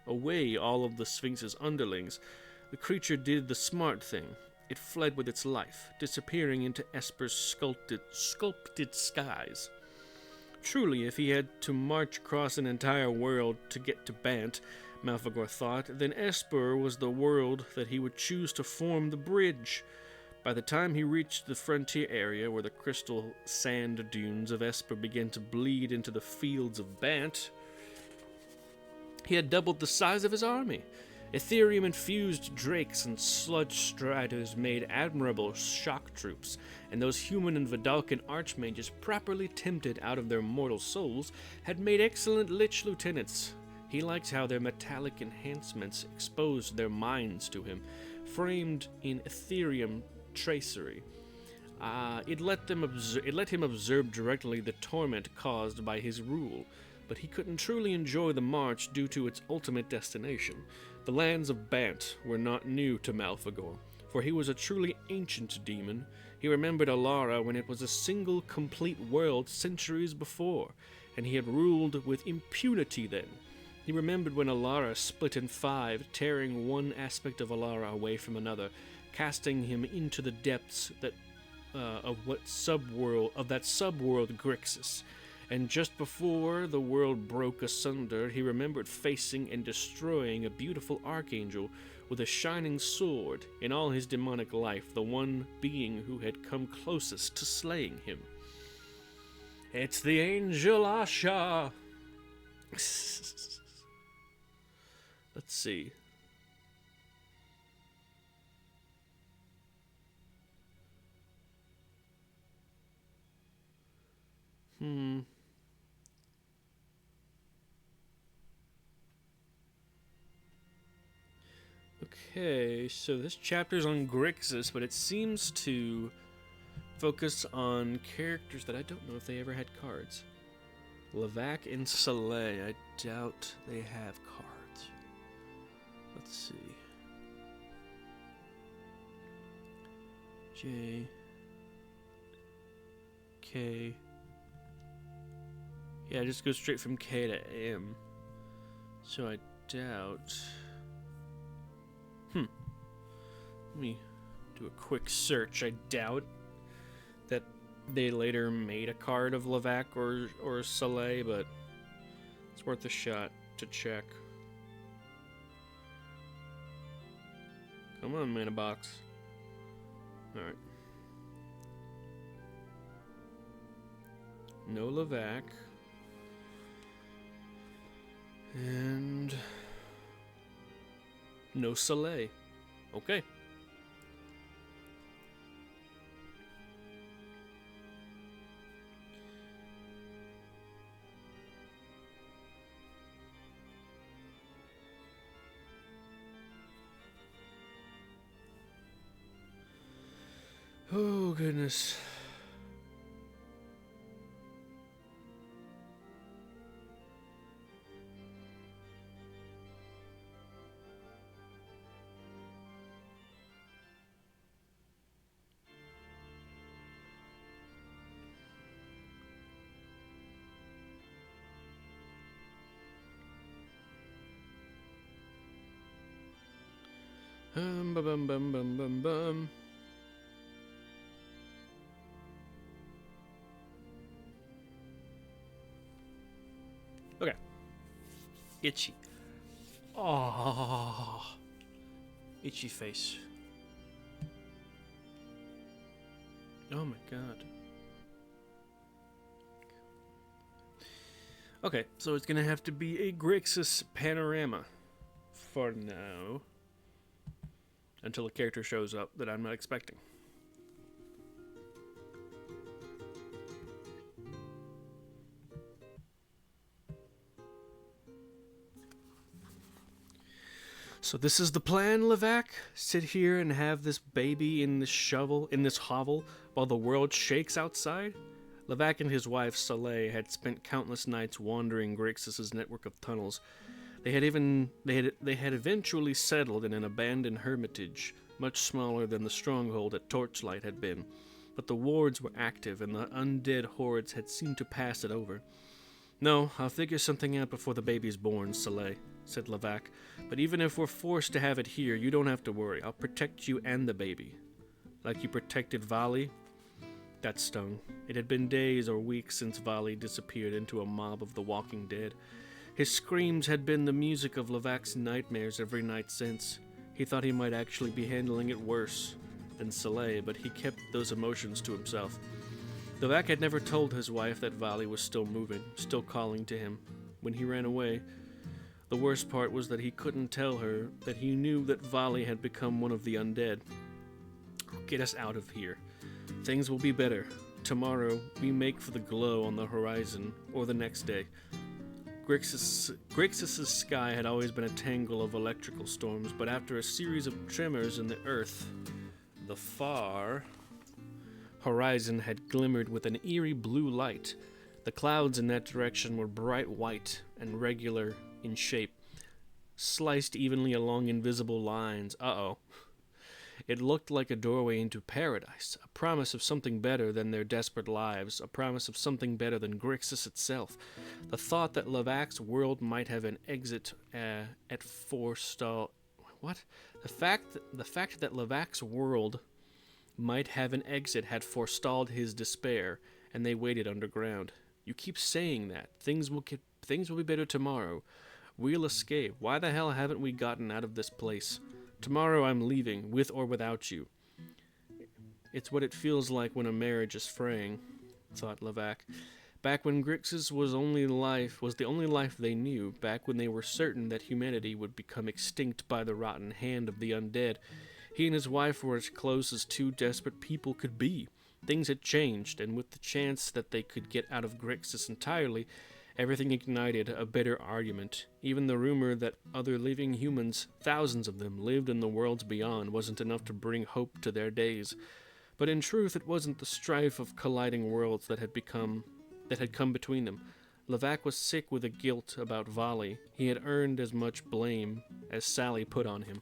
away all of the sphinx's underlings. The creature did the smart thing. It fled with its life, disappearing into Esper's sculpted skies. Truly, if he had to march across an entire world to get to Bant, Malfagor thought, then Esper was the world that he would choose to form the bridge. By the time he reached the frontier area where the crystal sand dunes of Esper began to bleed into the fields of Bant, he had doubled the size of his army. Ethereum-infused drakes and sludge striders made admirable shock troops, and those human and Vidalcan archmages, properly tempted out of their mortal souls, had made excellent lich lieutenants. He liked how their metallic enhancements exposed their minds to him, framed in Ethereum tracery. It let him observe directly the torment caused by his rule, but he couldn't truly enjoy the march due to its ultimate destination. The lands of Bant were not new to Malfagor, for he was a truly ancient demon. He remembered Alara when it was a single complete world centuries before, and he had ruled with impunity then. He remembered when Alara split in 5, tearing one aspect of Alara away from another, casting him into the depths of that subworld Grixis. And just before the world broke asunder, he remembered facing and destroying a beautiful archangel with a shining sword. In all his demonic life, the one being who had come closest to slaying him. It's the angel Asha! Let's see. Okay, so this chapter's on Grixis, but it seems to focus on characters that I don't know if they ever had cards. Levac and Soleil, I doubt they have cards. Let's see. J. K. Yeah, just go straight from K to M. So I doubt... Let me do a quick search. I doubt that they later made a card of Levac or Soleil, but it's worth a shot to check. Come on, mana box. Alright. No Levac. And no Soleil. Okay. Oh, goodness. Bum. Okay. Itchy. Oh. Itchy face. Oh my god. Okay, so it's gonna have to be a Grixis panorama for now. Until a character shows up that I'm not expecting. So this is the plan, Levac? Sit here and have this baby in this hovel, while the world shakes outside? Levac and his wife, Soleil, had spent countless nights wandering Grixis' network of tunnels. They had eventually settled in an abandoned hermitage, much smaller than the stronghold at Torchlight had been, but the wards were active and the undead hordes had seemed to pass it over. No, I'll figure something out before the baby's born, Soleil, said Levac, but even if we're forced to have it here, you don't have to worry. I'll protect you and the baby. Like you protected Vali? That stung. It had been days or weeks since Vali disappeared into a mob of the walking dead. His screams had been the music of Levac's nightmares every night since. He thought he might actually be handling it worse than Soleil, but he kept those emotions to himself. Levac had never told his wife that Vali was still moving, still calling to him. When he ran away, the worst part was that he couldn't tell her that he knew that Vali had become one of the undead. Get us out of here. Things will be better. Tomorrow, we make for the glow on the horizon, or the next day. Grixis' sky had always been a tangle of electrical storms, but after a series of tremors in the earth, the far horizon had glimmered with an eerie blue light. The clouds in that direction were bright white and regular in shape, sliced evenly along invisible lines. Uh-oh. It looked like a doorway into paradise, a promise of something better than their desperate lives, a promise of something better than Grixis itself. The thought that Levac's world might have an exit at forestall... What? The fact that Levac's world might have an exit had forestalled his despair, and they waited underground. You keep saying that. Things will be better tomorrow. We'll escape. Why the hell haven't we gotten out of this place? Tomorrow I'm leaving, with or without you. It's what it feels like when a marriage is fraying, thought Levac. Back when Grixis was the only life they knew, back when they were certain that humanity would become extinct by the rotten hand of the undead, he and his wife were as close as two desperate people could be. Things had changed, and with the chance that they could get out of Grixis entirely, everything ignited a bitter argument. Even the rumor that other living humans, thousands of them, lived in the worlds beyond wasn't enough to bring hope to their days. But in truth, it wasn't the strife of colliding worlds that had come between them. Levac was sick with the guilt about Vali. He had earned as much blame as Sally put on him.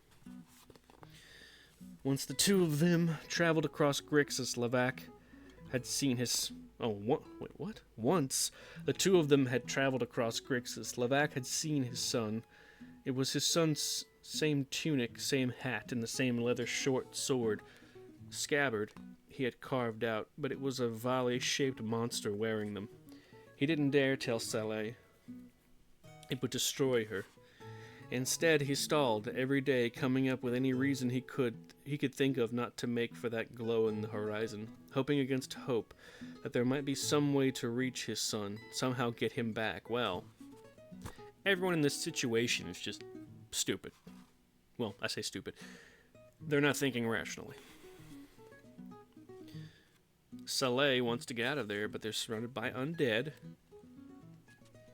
Once the two of them traveled across Grixis, Levac had seen his... Once the two of them had traveled across Grixis, Levac had seen his son. It was his son's same tunic, same hat, and the same leather short sword scabbard he had carved out, but it was a Vali-shaped monster wearing them. He didn't dare tell Saleh. It would destroy her. Instead, he stalled, every day coming up with any reason he could think of not to make for that glow in the horizon, hoping against hope that there might be some way to reach his son, somehow get him back. Well, everyone in this situation is just stupid. Well, I say stupid. They're not thinking rationally. Saleh wants to get out of there, but they're surrounded by undead.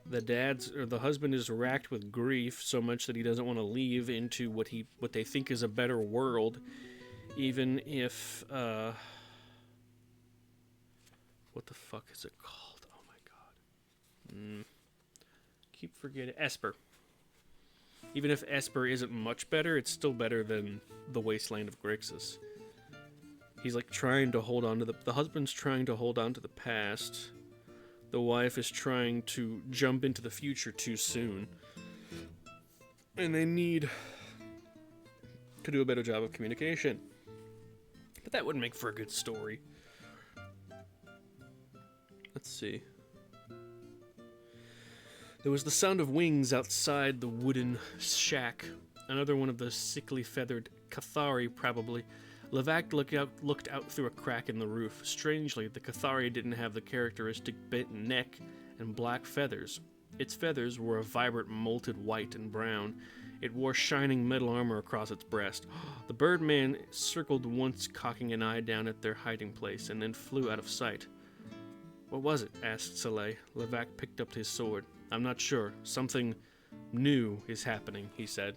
The husband is racked with grief so much that he doesn't want to leave into what they think is a better world, even if what the fuck is it called? Oh my god. Keep forgetting. Esper. Even if Esper isn't much better, it's still better than the wasteland of Grixis. He's like trying to hold on to the husband's trying to hold on to the past. The wife is trying to jump into the future too soon. And they need to do a better job of communication. But that wouldn't make for a good story. Let's see. There was the sound of wings outside the wooden shack. Another one of the sickly feathered Cathari, probably. Levac looked out through a crack in the roof. Strangely, the Cathari didn't have the characteristic bent neck and black feathers. Its feathers were a vibrant molted white and brown. It wore shining metal armor across its breast. The birdman circled once, cocking an eye down at their hiding place, and then flew out of sight. What was it? Asked Saleh. Levac picked up his sword. I'm not sure. Something new is happening, he said.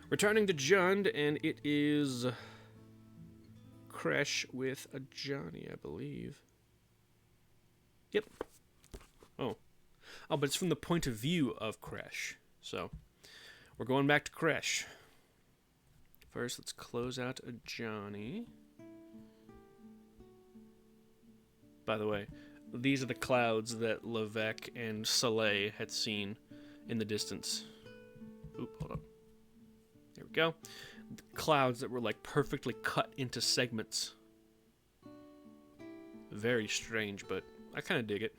Returning to Jund, and it is Crash with a Johnny, I believe. Yep. Oh, but it's from the point of view of Crash. So, we're going back to Crash. First, let's close out a Johnny. By the way, these are the clouds that Levac and Saleh had seen in the distance. Oop, hold on. There we go. clouds that were like perfectly cut into segments. Very strange, but I kind of dig it.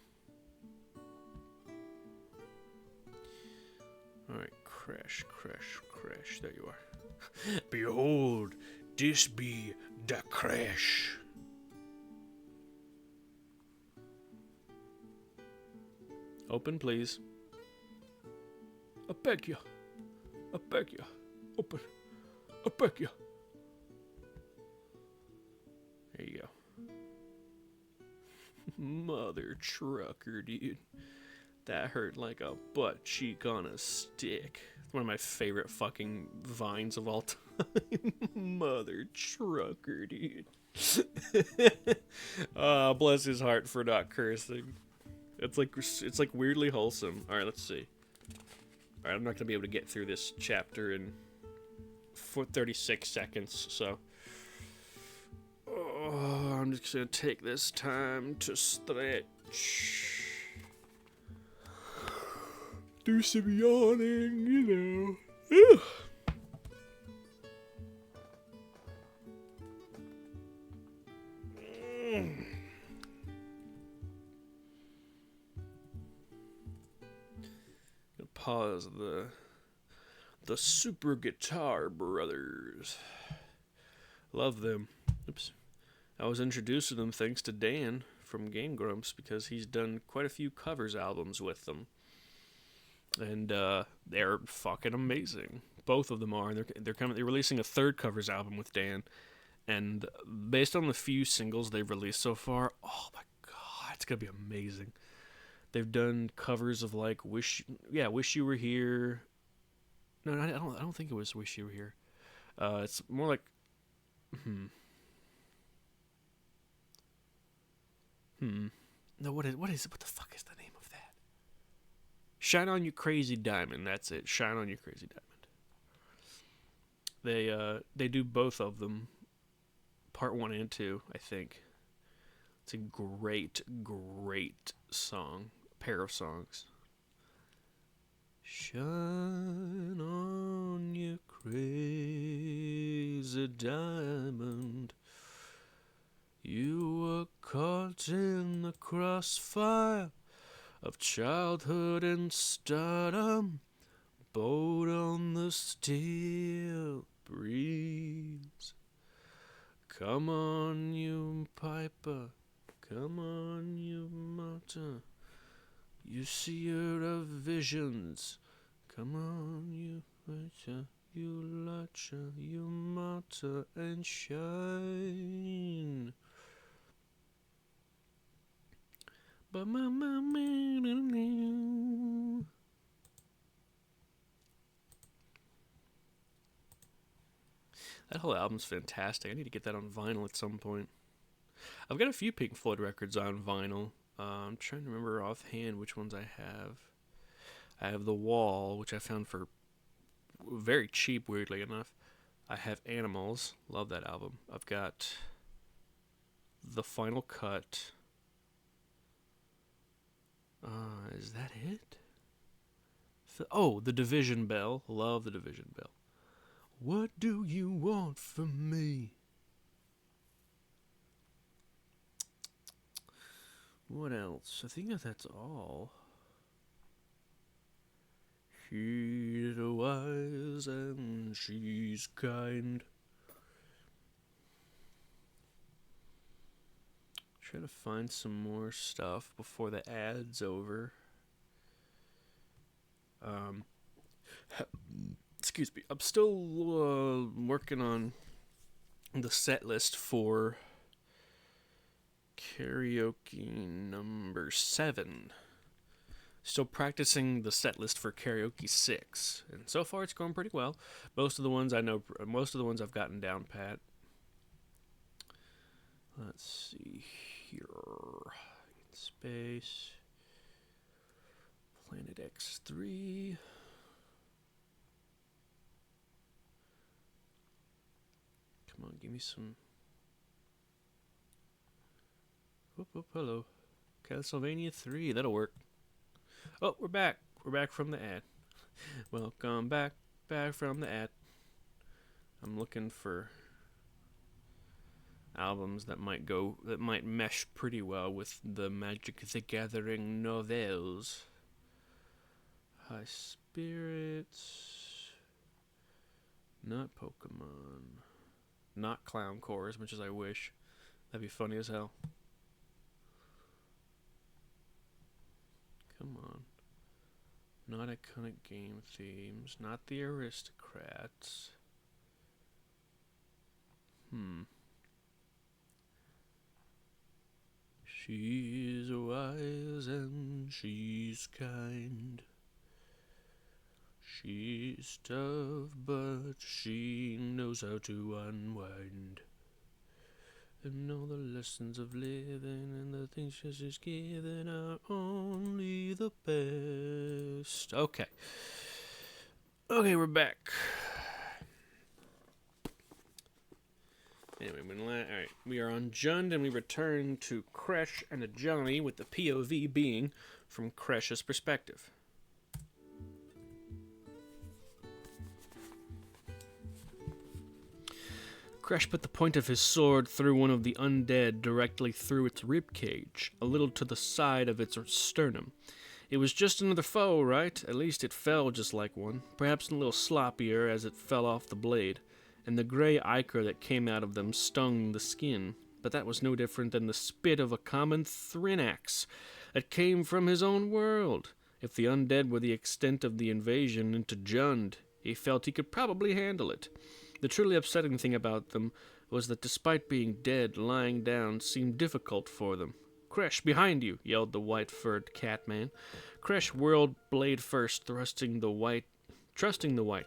Alright, crash, crash, crash. There you are. Behold, this be the crash. Open, please. I beg you. I beg you. Open. I beg you. There you go. Mother trucker, dude. That hurt like a butt cheek on a stick. It's one of my favorite fucking vines of all time. Mother trucker, dude. Bless his heart for not cursing. It's like weirdly wholesome. All right, let's see. All right, I'm not gonna be able to get through this chapter in 36 seconds, so I'm just gonna take this time to stretch. Do some yawning, you know. Gonna pause the Super Guitar Brothers. Love them. Oops. I was introduced to them thanks to Dan from Game Grumps because he's done quite a few covers albums with them. And they're fucking amazing. Both of them are. And they're releasing a third covers album with Dan. And based on the few singles they've released so far, oh my god, it's gonna be amazing. They've done covers of like Wish You Were Here. No, I don't think it was Wish You Were Here. It's more like No, what the fuck is the name of that? Shine On You Crazy Diamond, that's it. Shine On You Crazy Diamond. They do both of them, part 1 and 2, I think. It's a great song, pair of songs. Shine on you crazy diamond, you were caught in the crossfire of childhood and stardom, boat on the still breeze. Come on, you piper, come on, you martyr, you seer of visions. Come on, you writer, you latcher, you martyr, and shine. That whole album's fantastic. I need to get that on vinyl at some point. I've got a few Pink Floyd records on vinyl. I'm trying to remember offhand which ones I have. I have The Wall, which I found for very cheap, weirdly enough. I have Animals. Love that album. I've got The Final Cut. Is that it? The Division Bell. Love the Division Bell. What do you want from me? What else? I think that's all. She's wise and she's kind. Try to find some more stuff before the ad's over. Excuse me. I'm still working on the set list for karaoke number 7. Still practicing the set list for karaoke 6, and so far it's going pretty well. Most of the ones I've gotten down pat. Let's see here. Space. Planet X3. Come on, give me some. Whoop, hello. Castlevania 3, that'll work. Oh, we're back. We're back from the ad. Welcome back from the ad. I'm looking for albums that might mesh pretty well with the Magic the Gathering novels. High Spirits, not Pokemon, not Clown Core as much as I wish. That'd be funny as hell. Come on. Not iconic game themes, not the Aristocrats. She's wise and she's kind. She's tough, but she knows how to unwind. And all the lessons of living and the things she's given are only the best. Okay, we're back. Anyway, alright, we are on Jund, and we return to Kresh and Ajani, with the POV being from Kresh's perspective. Kresh put the point of his sword through one of the undead directly through its ribcage, a little to the side of its sternum. It was just another foe, right? At least it fell just like one, perhaps a little sloppier as it fell off the blade, and the gray ichor that came out of them stung the skin, but that was no different than the spit of a common Thrinax that came from his own world. If the undead were the extent of the invasion into Jund, he felt he could probably handle it. The truly upsetting thing about them was that despite being dead, lying down seemed difficult for them. "Kresh, behind you!" yelled the white-furred Catman. Kresh whirled blade first, trusting the white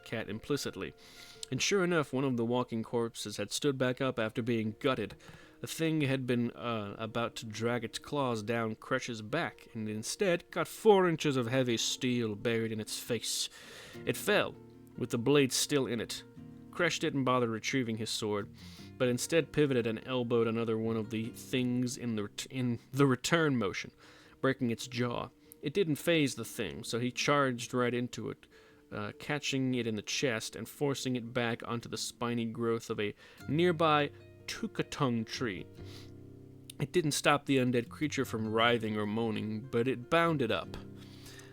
cat implicitly. And sure enough, one of the walking corpses had stood back up after being gutted. The thing had been about to drag its claws down Kresh's back, and instead got 4 inches of heavy steel buried in its face. It fell, with the blade still in it. Kresh didn't bother retrieving his sword, but instead pivoted and elbowed another one of the things in the return motion, breaking its jaw. It didn't faze the thing, so he charged right into it, catching it in the chest and forcing it back onto the spiny growth of a nearby Tukatung tree. It didn't stop the undead creature from writhing or moaning, but it bounded up.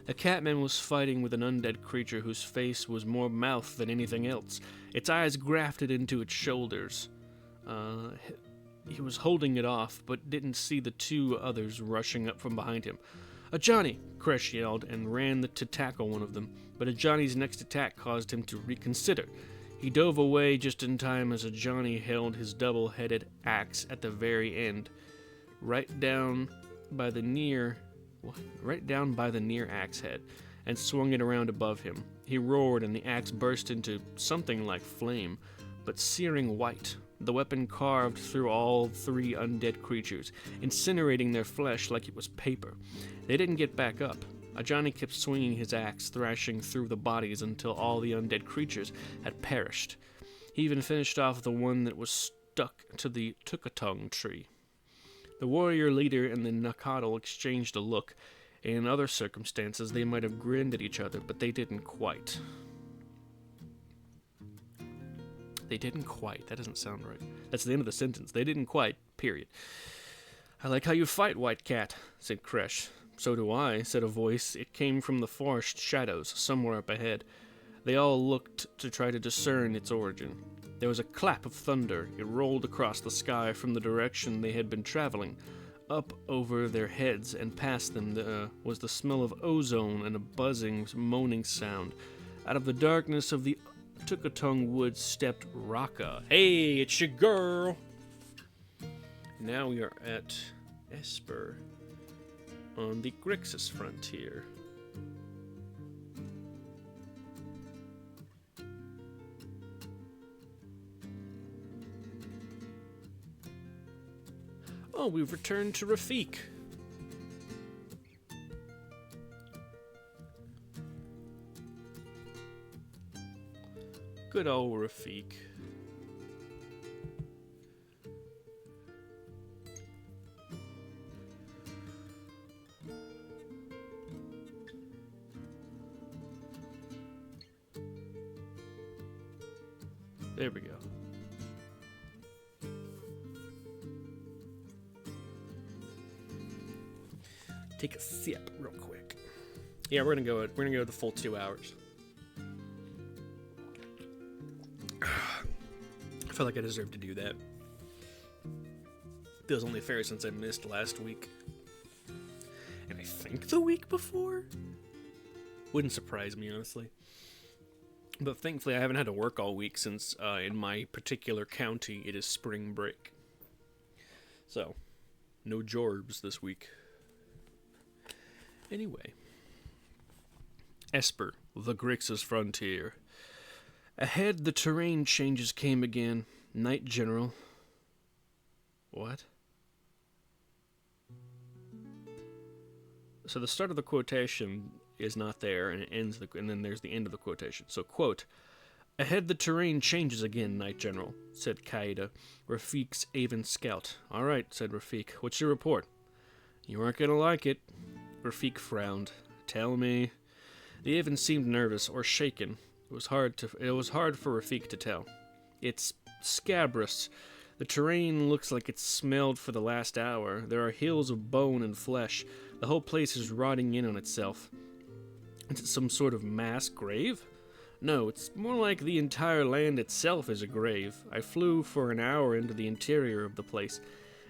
The Catman was fighting with an undead creature whose face was more mouth than anything else. Its eyes grafted into its shoulders. He was holding it off, but didn't see the 2 others rushing up from behind him. "Ajani!" Kresh yelled, and ran to tackle one of them, but Ajani's next attack caused him to reconsider. He dove away just in time as Ajani held his double-headed axe at the very end, right down by the near axe head, and swung it around above him. He roared, and the axe burst into something like flame, but searing white. The weapon carved through all 3 undead creatures, incinerating their flesh like it was paper. They didn't get back up. Ajani kept swinging his axe, thrashing through the bodies until all the undead creatures had perished. He even finished off the one that was stuck to the Tukatung tree. The warrior leader and the Nakatl exchanged a look. In other circumstances, they might have grinned at each other, but they didn't quite. They didn't quite. That doesn't sound right. That's the end of the sentence. They didn't quite, period. "I like how you fight, White Cat," said Kresh. "So do I," said a voice. It came from the forest shadows, somewhere up ahead. They all looked to try to discern its origin. There was a clap of thunder. It rolled across the sky from the direction they had been traveling. Up over their heads and past them was the smell of ozone and a buzzing, moaning sound. Out of the darkness of the Tukatung woods stepped Raka. "Hey, it's your girl!" Now we are at Esper on the Grixis frontier. Oh, we've returned to Rafik. Good old Rafik. There we go. Take a sip real quick. Yeah, we're gonna go the full 2 hours. I feel like I deserve to do that. Feels only fair since I missed last week. And I think the week before? Wouldn't surprise me, honestly. But thankfully I haven't had to work all week since in my particular county it is spring break. So, no jorbs this week. Anyway. Esper, the Grixis frontier. Ahead, the terrain changes came again. Knight General. What? So the start of the quotation is not there, and it ends, and then there's the end of the quotation. So, quote, "Ahead, the terrain changes again, Knight General," said Qaeda, Rafiq's Aven scout. "All right," said Rafiq. "What's your report?" "You aren't gonna like it." Rafiq frowned. "Tell me." The Aven seemed nervous or shaken. It was hard for Rafiq to tell. "It's scabrous. The terrain looks like it's smelled for the last hour. There are hills of bone and flesh. The whole place is rotting in on itself." "Is it some sort of mass grave?" "No, it's more like the entire land itself is a grave. I flew for an hour into the interior of the place.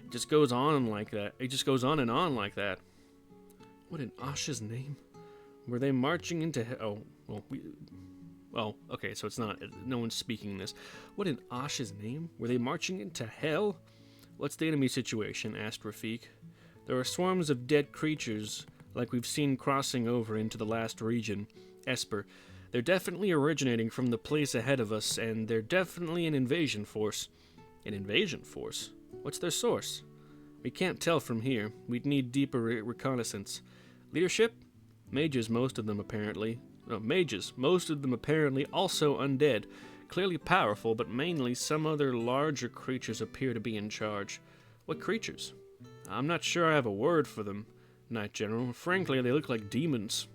It just goes on like that. It just goes on and on like that." What in Asha's name? Were they marching into okay, so it's not, no one's speaking this. What in Asha's name? Were they marching into hell? "What's the enemy situation?" asked Rafiq. "There are swarms of dead creatures, like we've seen crossing over into the last region. Esper, they're definitely originating from the place ahead of us, and they're definitely an invasion force." "An invasion force? What's their source?" "We can't tell from here. We'd need deeper reconnaissance." "Leadership?" "Mages, most of them apparently. Also undead. Clearly powerful, but mainly some other larger creatures appear to be in charge." "What creatures?" "I'm not sure I have a word for them, Knight General. Frankly, they look like demons."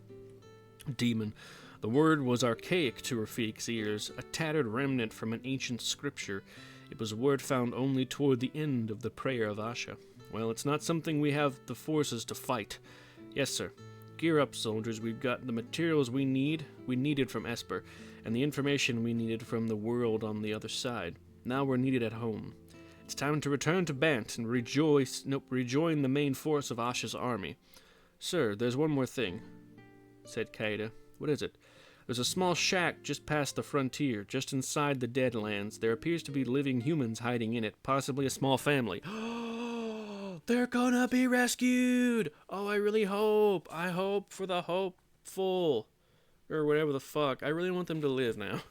Demon. The word was archaic to Rafiq's ears, a tattered remnant from an ancient scripture. It was a word found only toward the end of the prayer of Asha. "Well, it's not something we have the forces to fight." "Yes, sir. Gear up, soldiers. We've got the materials we needed from Esper, and the information we needed from the world on the other side. Now we're needed at home. It's time to return to Bant and rejoin the main force of Asha's army." "Sir, there's one more thing," said Qaeda. "What is it?" "There's a small shack just past the frontier, just inside the Deadlands. There appears to be living humans hiding in it, possibly a small family." "They're gonna be rescued! Oh, I really hope. I hope for the hopeful. Or whatever the fuck. I really want them to live now.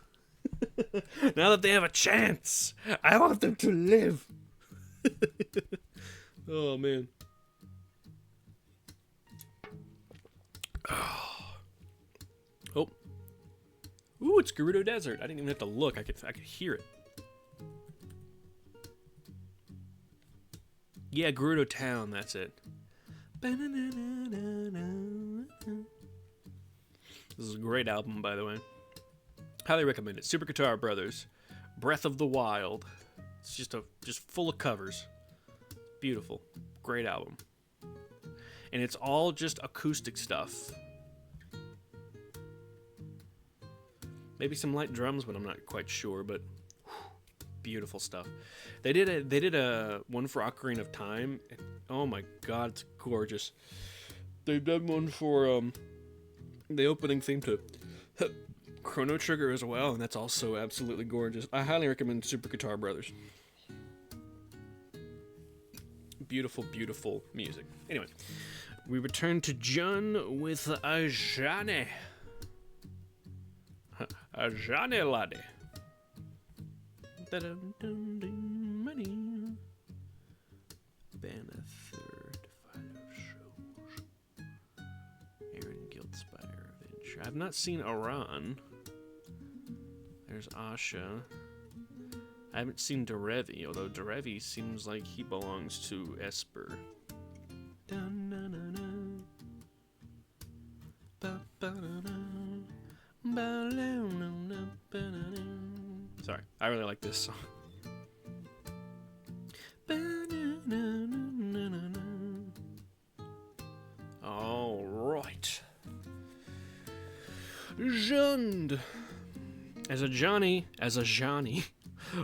Now that they have a chance, I want them to live." Oh, man. Oh. Ooh, it's Gerudo Desert. I didn't even have to look. I could hear it. Yeah, Gerudo Town, that's it. This is a great album, by the way. Highly recommend it. Super Guitar Brothers, Breath of the Wild. It's just full of covers. Beautiful. Great album. And it's all just acoustic stuff. Maybe some light drums, but I'm not quite sure, but beautiful stuff. They did a one for Ocarina of Time. Oh my god, it's gorgeous. They've done one for the opening theme to Chrono Trigger as well, and that's also absolutely gorgeous. I highly recommend Super Guitar Brothers. Beautiful, beautiful music. Anyway, we return to Jun with Ajane. Ajane Lade. Ban a third, fight of shows. Aaron Guildspire Adventure. I've not seen Aran. There's Asha. I haven't seen Derevi, although Derevi seems like he belongs to Esper. Sorry, I really like this song. All right. Jund. As a Johnny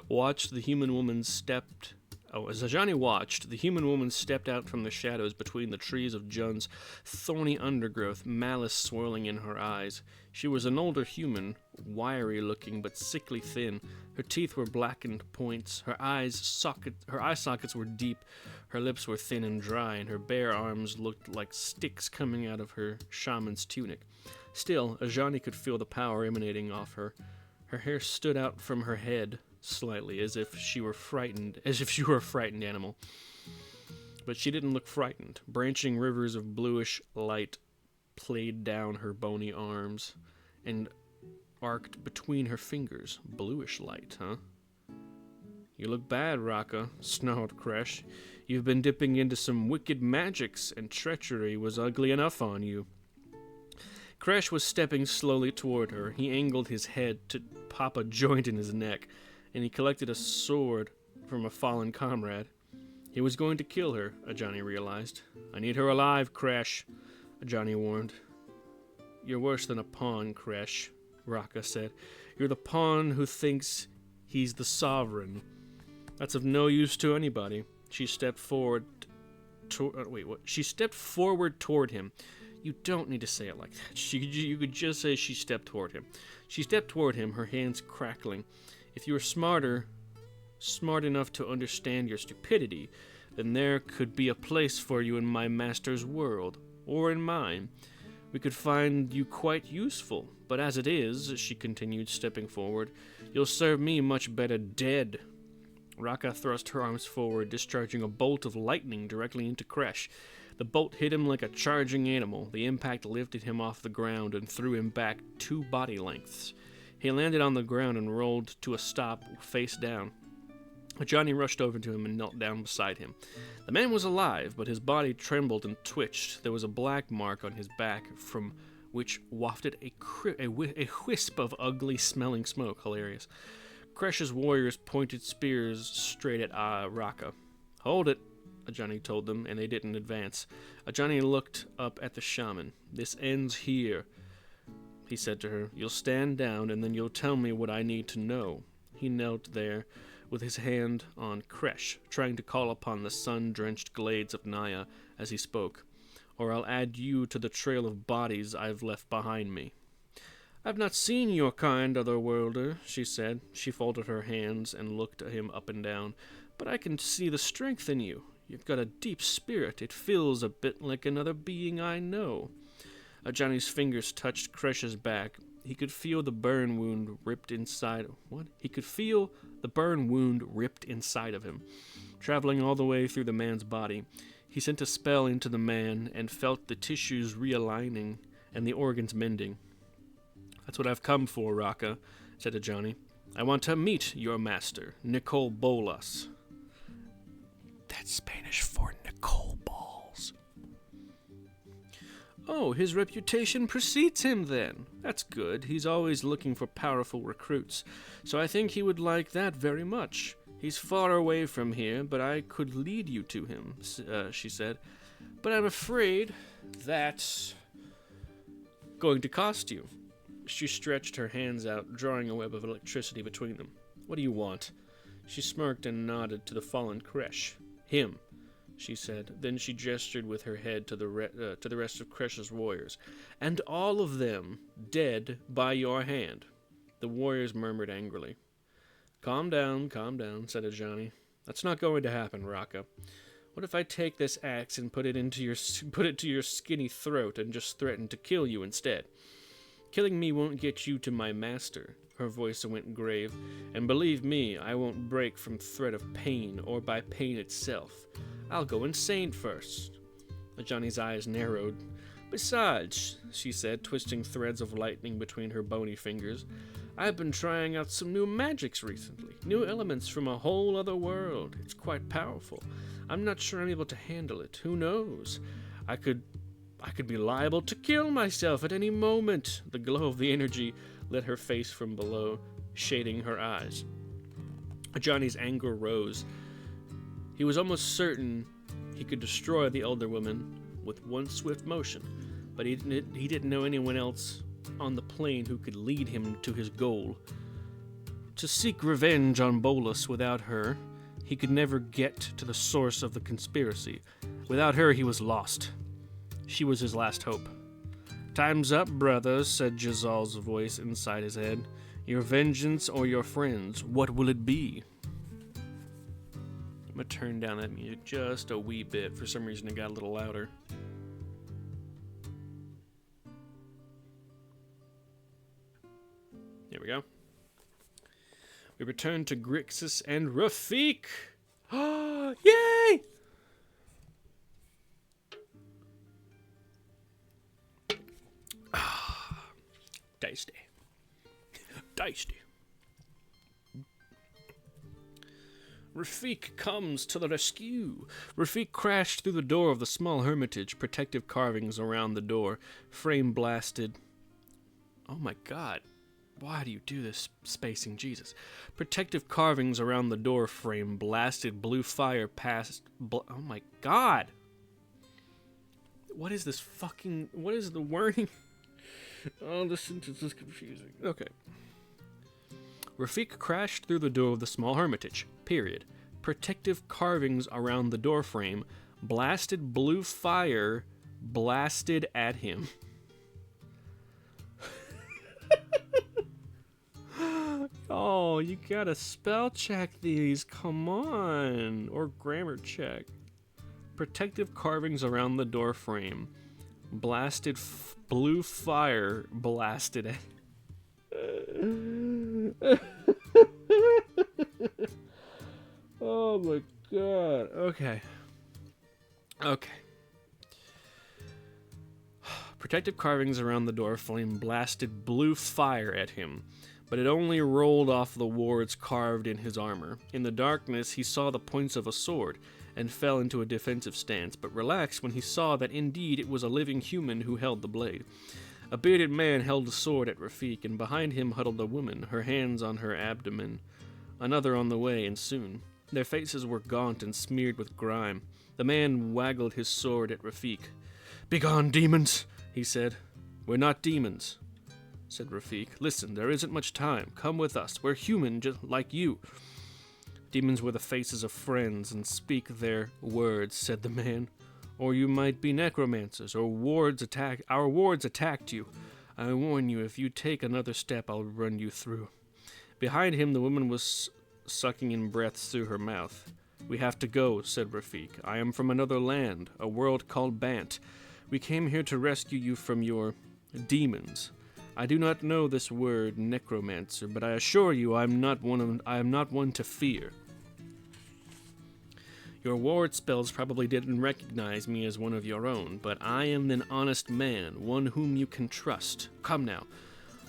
watched, the human woman stepped out from the shadows between the trees of Jun's thorny undergrowth, malice swirling in her eyes. She was an older human, wiry-looking but sickly thin. Her teeth were blackened points, her eye sockets were deep, her lips were thin and dry, and her bare arms looked like sticks coming out of her shaman's tunic. Still, Ajani could feel the power emanating off her. Her hair stood out from her head slightly, as if she were a frightened animal. But she didn't look frightened. Branching rivers of bluish light played down her bony arms and arced between her fingers. Bluish light, huh? You look bad, Raka, snarled Kresh. You've been dipping into some wicked magics, and treachery was ugly enough on you. Kresh was stepping slowly toward her. He angled his head to pop a joint in his neck, and he collected a sword from a fallen comrade. He was going to kill her, Ajani realized. I need her alive, Kresh, Ajani warned. You're worse than a pawn, Kresh, Raka said. You're the pawn who thinks he's the sovereign. That's of no use to anybody. She stepped forward She stepped forward toward him. You don't need to say it like that. You could just say she stepped toward him. She stepped toward him, her hands crackling. If you were smart enough to understand your stupidity, then there could be a place for you in my master's world, or in mine. We could find you quite useful, but as it is, she continued, stepping forward, you'll serve me much better dead. Raka thrust her arms forward, discharging a bolt of lightning directly into Kresh. The bolt hit him like a charging animal. The impact lifted him off the ground and threw him back 2 body lengths. He landed on the ground and rolled to a stop, face down. Johnny rushed over to him and knelt down beside him. The man was alive, but his body trembled and twitched. There was a black mark on his back from which wafted a wisp of ugly-smelling smoke. Hilarious. Kresh's warriors pointed spears straight at Raka. Hold it, Ajani told them, and they didn't advance. Ajani looked up at the shaman. This ends here, he said to her. You'll stand down, and then you'll tell me what I need to know. He knelt there, with his hand on Kresh, trying to call upon the sun-drenched glades of Naya as he spoke. Or I'll add you to the trail of bodies I've left behind me. I've not seen your kind, otherworlder, she said. She folded her hands and looked at him up and down. But I can see the strength in you. You've got a deep spirit. It feels a bit like another being I know. Ajani's fingers touched Kresh's back. He could feel the burn wound ripped inside. What? He could feel the burn wound ripped inside of him, traveling all the way through the man's body. He sent a spell into the man and felt the tissues realigning and the organs mending. That's what I've come for, Raka, said Ajani. I want to meet your master, Nicole Bolas. That's Spanish for Nicole Balls. Oh, his reputation precedes him then. That's good. He's always looking for powerful recruits, so I think he would like that very much. He's far away from here, but I could lead you to him, she said. But I'm afraid that's going to cost you. She stretched her hands out, drawing a web of electricity between them. What do you want? She smirked and nodded to the fallen Kresh. Him, she said. Then she gestured with her head to the rest of Kresh's warriors. And all of them dead by your hand. The warriors murmured angrily. Calm down, said Ajani. That's not going to happen, Raka. What if I take this axe and put it to your skinny throat and just threaten to kill you instead? Killing me won't get you to my master. Her voice went grave. And believe me, I won't break from threat of pain or by pain itself. I'll go insane first. Ajani's eyes narrowed. Besides, she said, twisting threads of lightning between her bony fingers, I've been trying out some new magics recently. New elements from a whole other world. It's quite powerful. I'm not sure I'm able to handle it. Who knows? I could be liable to kill myself at any moment. The glow of the energy lit her face from below. shading her eyes. Johnny's anger rose. He was almost certain he could destroy the elder woman with one swift motion, but he didn't know anyone else on the plane who could lead him to his goal. To seek revenge on Bolus without her, he could never get to the source of the conspiracy. Without her, he was lost. She was his last hope. "Time's up, brother," said Jazal's voice inside his head. "Your vengeance or your friends, what will it be?" I'm gonna turn down that music just a wee bit. For some reason, it got a little louder. There we go. We return to Grixis and Rafik. Oh, yay! Tasty. Tasty. Rafik comes to the rescue. Rafik crashed through the door of the small hermitage, protective carvings around the door, frame blasted. Oh my god. Why do you do this, spacing Jesus? Protective carvings around the door frame, blasted blue fire past... oh my god! What is this fucking... what is the wording? Oh, this sentence is confusing. Okay. Rafik crashed through the door of the small hermitage. Period. Protective carvings around the door frame, blasted blue fire, blasted at him. Oh, you gotta spell check these, come on, or grammar check. Protective carvings around the door frame, blasted blue fire, blasted at. Oh my god. Okay. Protective carvings around the door frame blasted blue fire at him, but it only rolled off the wards carved in his armor. In the darkness, he saw the points of a sword, and fell into a defensive stance, but relaxed when he saw that indeed it was a living human who held the blade. A bearded man held a sword at Rafik, and behind him huddled a woman, her hands on her abdomen. Another on the way, and soon. Their faces were gaunt and smeared with grime. The man waggled his sword at Rafik. "Begone, demons!" he said. "We're not demons," said Rafik. "Listen, there isn't much time. Come with us. We're human, just like you." "Demons wear the faces of friends and speak their words," said the man. "Or you might be necromancers, or our wards attacked you. I warn you, if you take another step, I'll run you through." Behind him, the woman was sucking in breaths through her mouth. "We have to go," said Rafik. "I am from another land, a world called Bant. We came here to rescue you from your demons. I do not know this word, necromancer, but I assure you I am not one to fear. Your ward spells probably didn't recognize me as one of your own, but I am an honest man, one whom you can trust. Come now."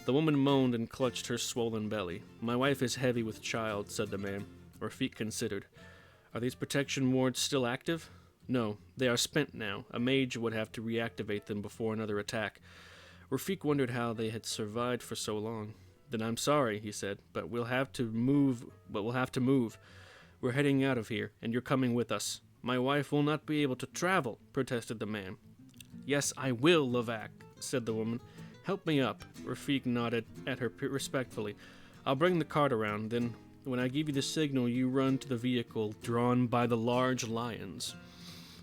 The woman moaned and clutched her swollen belly. "My wife is heavy with child," said the man. Rafik considered. "Are these protection wards still active?" "No, they are spent now. A mage would have to reactivate them before another attack." Rafik wondered how they had survived for so long. "Then I'm sorry," he said, but we'll have to move. We're heading out of here, and you're coming with us." "My wife will not be able to travel," protested the man. "Yes, I will, Levac," said the woman. "Help me up." Rafik nodded at her respectfully. "I'll bring the cart around, then when I give you the signal, you run to the vehicle drawn by the large lions."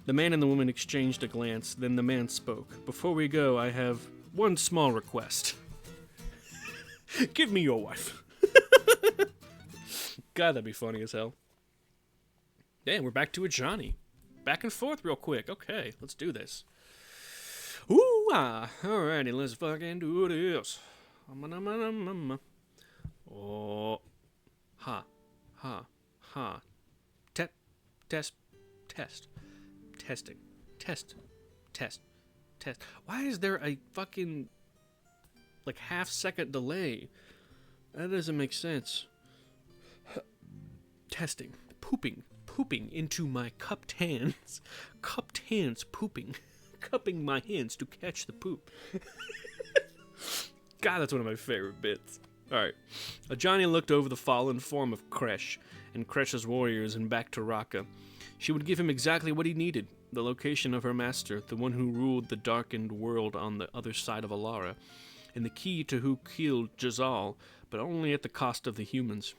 The man and the woman exchanged a glance, then the man spoke. "Before we go, I have one small request." "Give me your wife." God, that'd be funny as hell. Damn, we're back to a Johnny. Back and forth real quick. Okay, let's do this. Ooh, alrighty, let's fucking do this. Oh, ha, test. Why is there a fucking, like, half-second delay? That doesn't make sense. Testing. Pooping into my cupped hands. Cupped hands pooping. Cupping my hands to catch the poop. God, that's one of my favorite bits. Alright. Ajani looked over the fallen form of Kresh and Kresh's warriors and back to Raka. She would give him exactly what he needed, the location of her master, the one who ruled the darkened world on the other side of Alara, and the key to who killed Jazal, but only at the cost of the humans.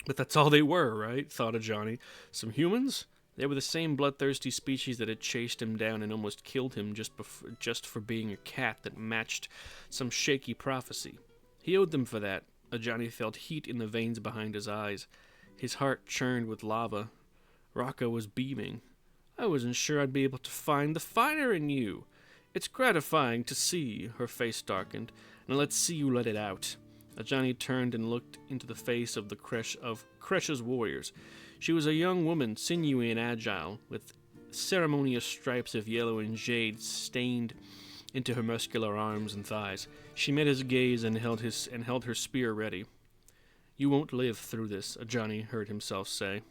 But that's all they were, right? Thought Ajani. Some humans? They were the same bloodthirsty species that had chased him down and almost killed him just for being a cat that matched some shaky prophecy. He owed them for that. Ajani felt heat in the veins behind his eyes. His heart churned with lava. Raka was beaming. I wasn't sure I'd be able to find the fire in you. It's gratifying to see. Her face darkened. Now let's see you let it out. Ajani turned and looked into the face of Kresh's warriors. She was a young woman, sinewy and agile, with ceremonious stripes of yellow and jade stained into her muscular arms and thighs. She met his gaze and held her spear ready. You won't live through this, Ajani heard himself say.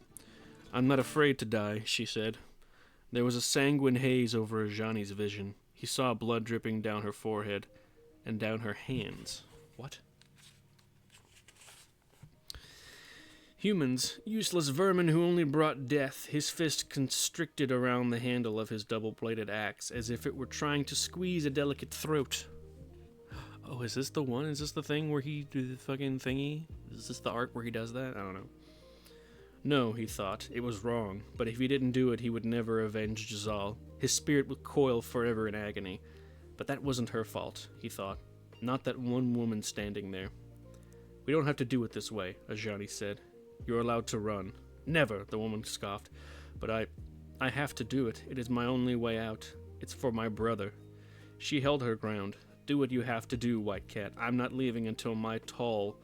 I'm not afraid to die, she said. There was a sanguine haze over Ajani's vision. He saw blood dripping down her forehead and down her hands. What? Humans, useless vermin who only brought death, his fist constricted around the handle of his double-bladed axe, as if it were trying to squeeze a delicate throat. Oh, is this the one? Is this the thing where he do the fucking thingy? Is this the art where he does that? I don't know. No, he thought, it was wrong, but if he didn't do it, he would never avenge Jazal. His spirit would coil forever in agony. But that wasn't her fault, he thought. Not that one woman standing there. We don't have to do it this way, Ajani said. You're allowed to run. Never, the woman scoffed. But I have to do it. It is my only way out. It's for my brother. She held her ground. Do what you have to do, White Cat. I'm not leaving until my tall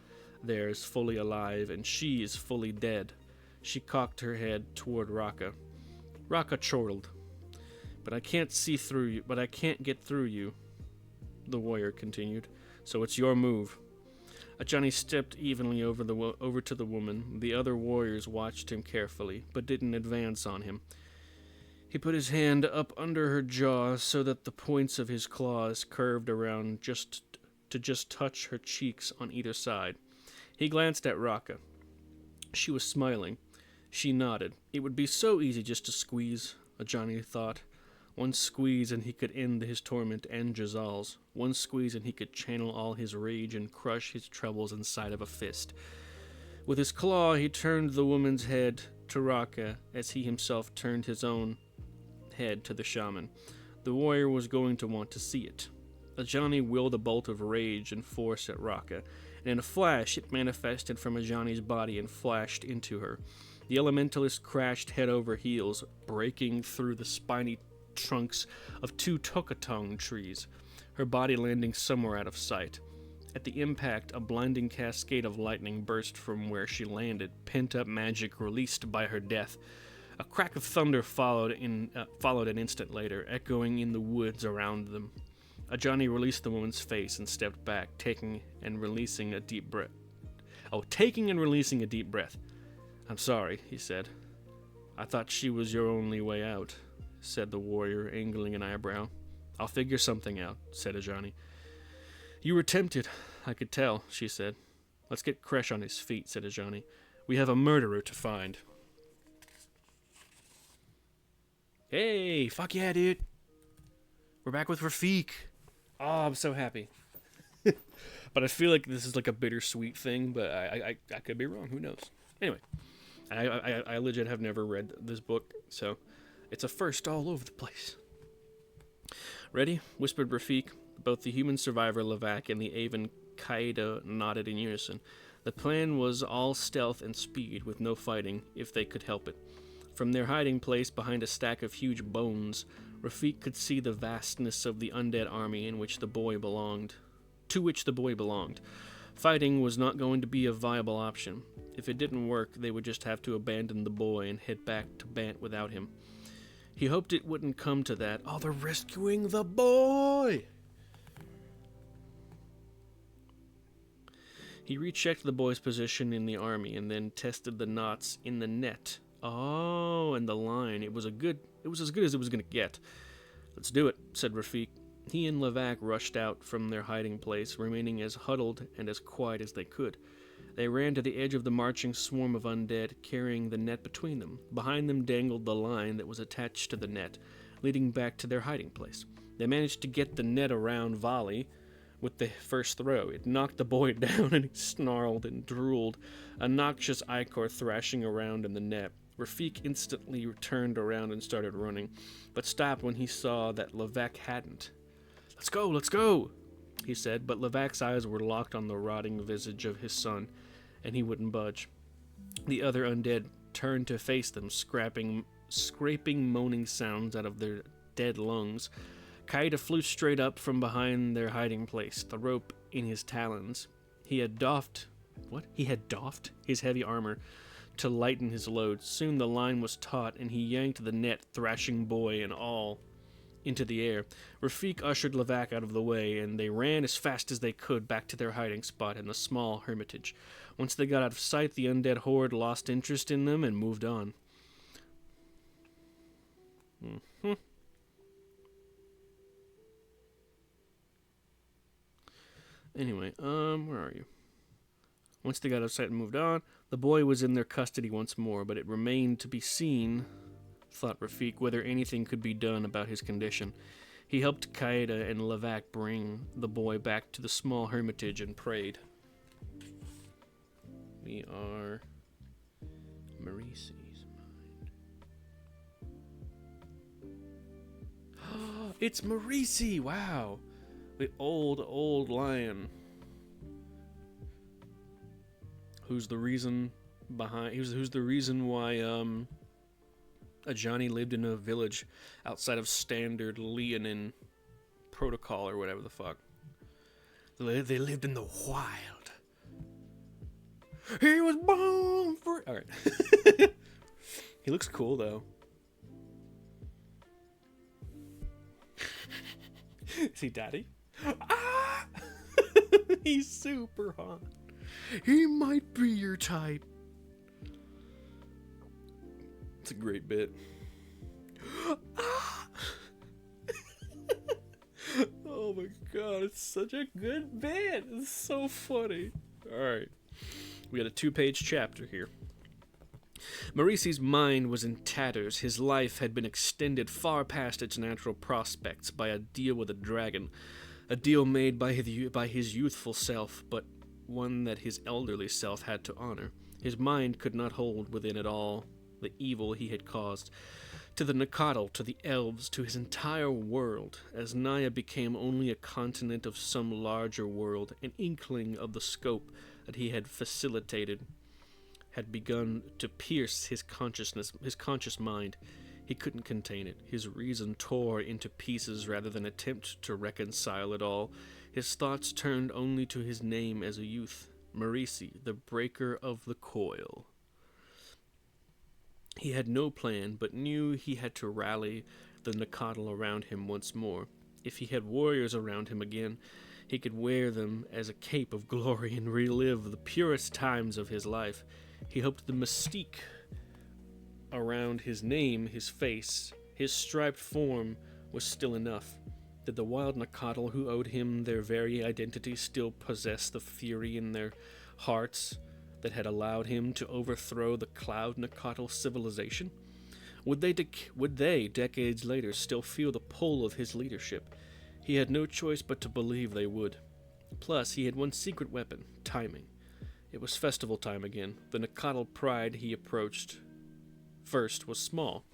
there is fully alive and she is fully dead. She cocked her head toward Raka. Raka chortled. But I can't see through you. But I can't get through you, the warrior continued. So it's your move. Ajani stepped evenly over to the woman. The other warriors watched him carefully, but didn't advance on him. He put his hand up under her jaw so that the points of his claws curved around to touch her cheeks on either side. He glanced at Raka. She was smiling. She nodded. It would be so easy just to squeeze, Ajani thought. One squeeze and he could end his torment and Jazal's. One squeeze and he could channel all his rage and crush his troubles inside of a fist. With his claw, he turned the woman's head to Raka as he himself turned his own head to the shaman. The warrior was going to want to see it. Ajani willed a bolt of rage and force at Raka, and in a flash it manifested from Ajani's body and flashed into her. The elementalist crashed head over heels, breaking through the spiny trunks of 2 tokatong trees, her body landing somewhere out of sight. At the impact, a blinding cascade of lightning burst from where she landed, pent-up magic released by her death. A crack of thunder followed an instant later, echoing in the woods around them. Ajani released the woman's face and stepped back, taking and releasing a deep breath. I'm sorry, he said. I thought she was your only way out, said the warrior, angling an eyebrow. I'll figure something out, said Ajani. You were tempted, I could tell, she said. Let's get Kresh on his feet, said Ajani. We have a murderer to find. Hey, fuck yeah, dude. We're back with Rafik. Oh, I'm so happy. But I feel like this is like a bittersweet thing, but I could be wrong. Who knows? Anyway, I legit have never read this book, so it's a first all over the place. Ready? Whispered Rafik. Both the human survivor Levac and the Avon Qaeda nodded in unison. The plan was all stealth and speed, with no fighting, if they could help it. From their hiding place behind a stack of huge bones, Rafik could see the vastness of the undead army to which the boy belonged. Fighting was not going to be a viable option. If it didn't work, they would just have to abandon the boy and head back to Bant without him. He hoped it wouldn't come to that. Oh, they're rescuing the boy! He rechecked the boy's position in the army and then tested the knots in the net. Oh, and the line. It was as good as it was going to get. Let's do it, said Rafik. He and Levac rushed out from their hiding place, remaining as huddled and as quiet as they could. They ran to the edge of the marching swarm of undead, carrying the net between them. Behind them dangled the line that was attached to the net, leading back to their hiding place. They managed to get the net around Volley with the first throw. It knocked the boy down, and he snarled and drooled, a noxious ichor thrashing around in the net. Rafik instantly turned around and started running, but stopped when he saw that Levac hadn't. Let's go, he said, but Levac's eyes were locked on the rotting visage of his son, and he wouldn't budge. The other undead turned to face them, scraping moaning sounds out of their dead lungs. Kaida flew straight up from behind their hiding place, the rope in his talons. He had doffed his heavy armor to lighten his load. Soon the line was taut, and he yanked the net, thrashing boy and all into the air. Rafik ushered Levac out of the way, and they ran as fast as they could back to their hiding spot in the small hermitage. Once they got out of sight, the undead horde lost interest in them and moved on. Anyway, where are you? Once they got out of sight and moved on, the boy was in their custody once more, but it remained to be seen, thought Rafik, whether anything could be done about his condition. He helped Kaida and Levac bring the boy back to the small hermitage and prayed. We are Marisi's mind. It's Marisi! Wow! The old lion. Who's the reason why Ajani lived in a village outside of standard Leonin protocol or whatever the fuck. They lived in the wild. He was born for... Alright. He looks cool, though. Is he daddy? Ah! He's super hot. He might be your type. It's a great bit. Ah! Oh my god, it's such a good bit. It's so funny. Alright. We got a 2-page chapter here. Marisi's mind was in tatters. His life had been extended far past its natural prospects by a deal with a dragon. A deal made by his youthful self, but one that his elderly self had to honor. His mind could not hold within it all the evil he had caused. To the Nakatl, to the elves, to his entire world, as Naya became only a continent of some larger world, an inkling of the scope that he had facilitated had begun to pierce his conscious mind. He couldn't contain it. His reason tore into pieces rather than attempt to reconcile it all. His thoughts turned only to his name as a youth, Marisi, the breaker of the coil. He had no plan, but knew he had to rally the Nakatl around him once more. If he had warriors around him again, he could wear them as a cape of glory and relive the purest times of his life. He hoped the mystique around his name, his face, his striped form was still enough. Did the wild Nakatl who owed him their very identity still possess the fury in their hearts that had allowed him to overthrow the Cloud Nakatl civilization? Would they, decades later, still feel the pull of his leadership? He had no choice but to believe they would. Plus, he had one secret weapon, timing. It was festival time again. The Nakatl pride he approached first was small,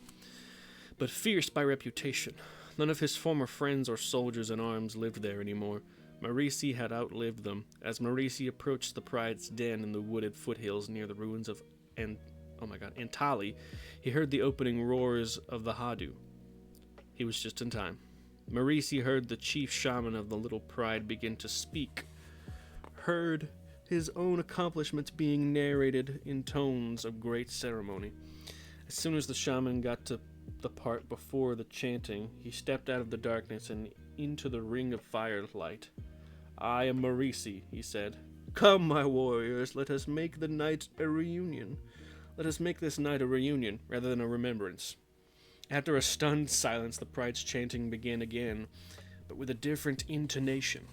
but fierce by reputation. None of his former friends or soldiers in arms lived there anymore. Marisi had outlived them. As Marisi approached the pride's den in the wooded foothills near the ruins of Antali, he heard the opening roars of the Hadu. He was just in time. Marisi heard the chief shaman of the little pride begin to speak, heard his own accomplishments being narrated in tones of great ceremony. As soon as the shaman got to the part before the chanting, he stepped out of the darkness and into the ring of firelight. "I am Marisi," he said. "Come, my warriors, let us make the night a reunion. Let us make this night a reunion rather than a remembrance." After a stunned silence, the pride's chanting began again, but with a different intonation.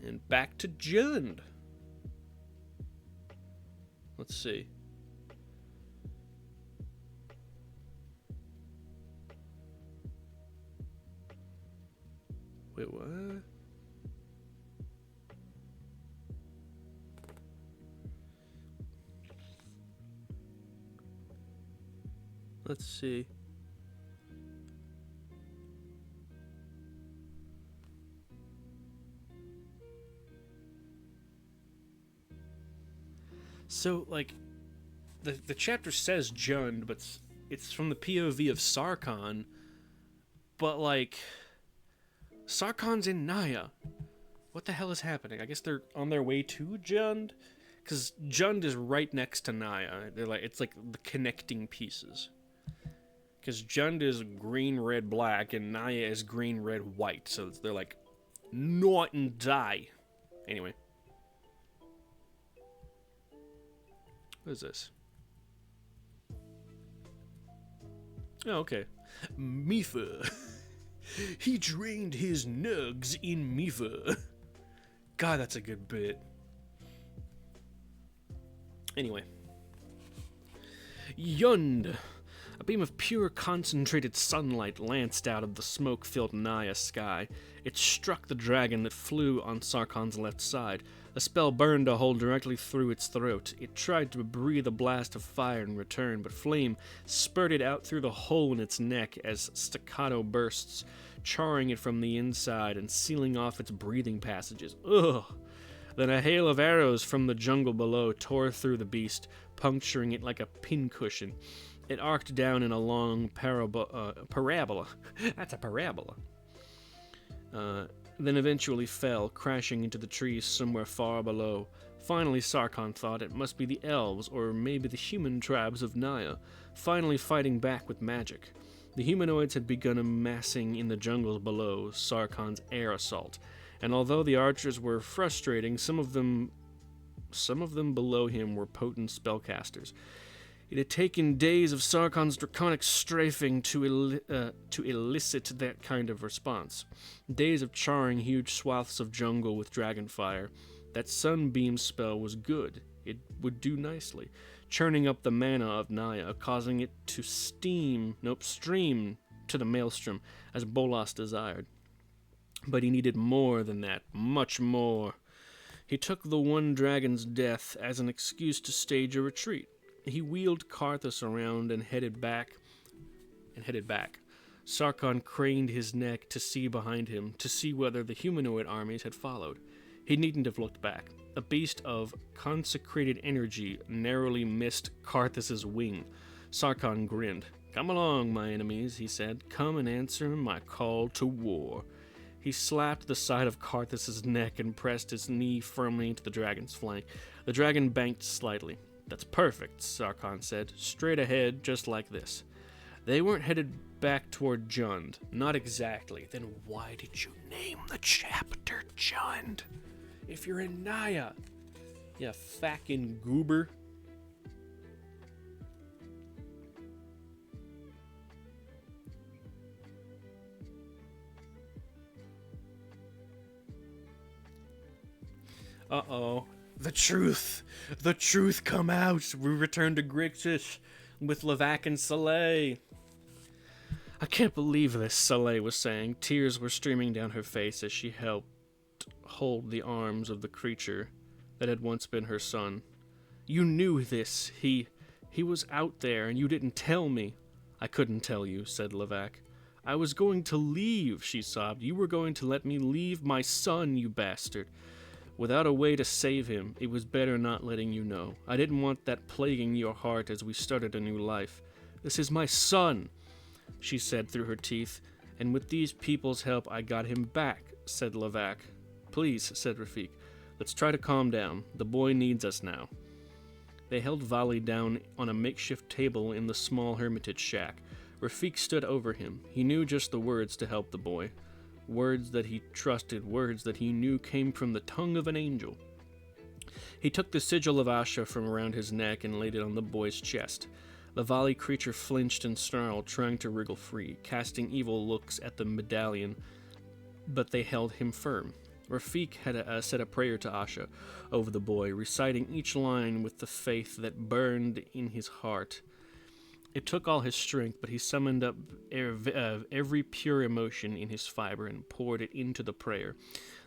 And back to Jund. Let's see. Wait, what? Let's see. So, like, the chapter says Jund, but it's from the POV of Sarkhan. But, like, Sarkhan's in Naya. What the hell is happening? I guess they're on their way to Jund? Because Jund is right next to Naya. It's like the connecting pieces. Because Jund is green, red, black, and Naya is green, red, white. So they're like, night and day. Anyway. What is this? Oh, okay. Mifa. He drained his nugs in Mifa. God, that's a good bit. Anyway. Jund. A beam of pure concentrated sunlight lanced out of the smoke-filled Naya sky. It struck the dragon that flew on Sarkhan's left side. A spell burned a hole directly through its throat. It tried to breathe a blast of fire in return, but flame spurted out through the hole in its neck as staccato bursts, charring it from the inside and sealing off its breathing passages. Ugh! Then a hail of arrows from the jungle below tore through the beast, puncturing it like a pincushion. It arced down in a long parabola. That's a parabola. Then eventually fell, crashing into the trees somewhere far below. Finally, Sarkhan thought it must be the elves, or maybe the human tribes of Naya, finally fighting back with magic. The humanoids had begun amassing in the jungles below Sarkhan's air assault, and although the archers were frustrating, some of them below him were potent spellcasters. It had taken days of Sarkhan's draconic strafing to elicit that kind of response. Days of charring huge swaths of jungle with dragonfire. That sunbeam spell was good. It would do nicely, churning up the mana of Naya, causing it to stream to the maelstrom, as Bolas desired. But he needed more than that, much more. He took the one dragon's death as an excuse to stage a retreat. He wheeled Karthus around and headed back. Sarkhan craned his neck to see behind him, to see whether the humanoid armies had followed. He needn't have looked back. A beast of consecrated energy narrowly missed Karthus's wing. Sarkhan grinned. "Come along, my enemies," he said. "Come and answer my call to war." He slapped the side of Karthus's neck and pressed his knee firmly into the dragon's flank. The dragon banked slightly. "That's perfect," Sarkhan said. "Straight ahead, just like this." They weren't headed back toward Jund. Not exactly. Then why did you name the chapter Jund? If you're in Naya, you fucking goober. Uh-oh. The truth come out. We return to Grixis with Levac and Soleil. "I can't believe this," Soleil was saying. Tears were streaming down her face as she helped hold the arms of the creature that had once been her son. "You knew this. He was out there and you didn't tell me." "I couldn't tell you," said Levac. "I was going to leave," she sobbed. "You were going to let me leave my son, you bastard. Without a way to save him, it was better not letting you know. I didn't want that plaguing your heart as we started a new life. This is my son," she said through her teeth. "And with these people's help, I got him back," said Levac. "Please," said Rafik. "Let's try to calm down. The boy needs us now." They held Vali down on a makeshift table in the small hermitage shack. Rafik stood over him. He knew just the words to help the boy. Words that he trusted, words that he knew came from the tongue of an angel. He took the sigil of Asha from around his neck and laid it on the boy's chest. The Vali creature flinched and snarled, trying to wriggle free, casting evil looks at the medallion, but they held him firm. Rafik had said a prayer to Asha over the boy, reciting each line with the faith that burned in his heart. It took all his strength, but he summoned up every pure emotion in his fiber and poured it into the prayer.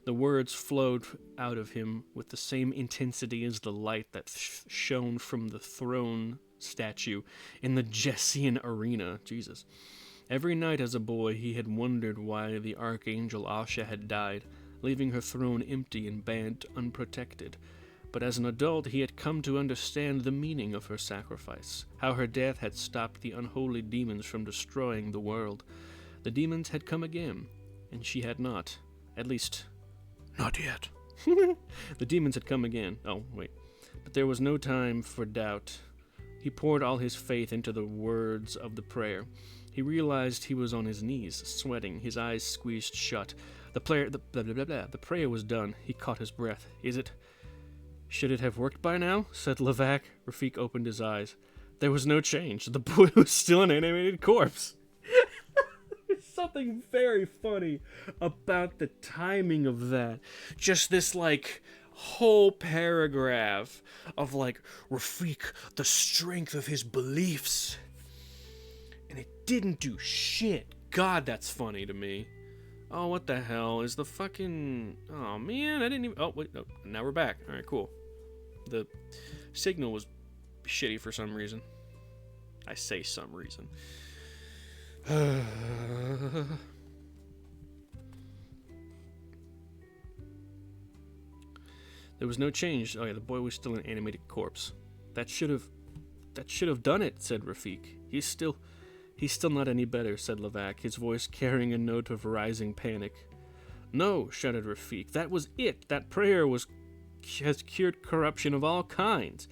The words flowed out of him with the same intensity as the light that shone from the throne statue in the Jessian arena. Jesus. Every night as a boy, he had wondered why the Archangel Asha had died, leaving her throne empty and banned unprotected. But as an adult, he had come to understand the meaning of her sacrifice, how her death had stopped the unholy demons from destroying the world. The demons had come again, and she had not. At least, not yet. The demons had come again. Oh, wait. But there was no time for doubt. He poured all his faith into the words of the prayer. He realized he was on his knees, sweating, his eyes squeezed shut. The prayer was done. He caught his breath. Should it have worked by now? Said Levac. Rafik opened his eyes. There was no change. The boy was still an animated corpse. There's something very funny about the timing of that. Just this, whole paragraph of, Rafik, the strength of his beliefs. And it didn't do shit. God, that's funny to me. Oh, what the hell is the fucking... Oh, man, I didn't even... Oh, wait, no, now we're back. All right, cool. The signal was shitty for some reason. I say some reason. There was no change. Oh, yeah, the boy was still an animated corpse. That should have done it, said Rafik. He's still not any better, said Levac, his voice carrying a note of rising panic. No, shouted Rafik. That was it. That prayer has cured corruption of all kinds.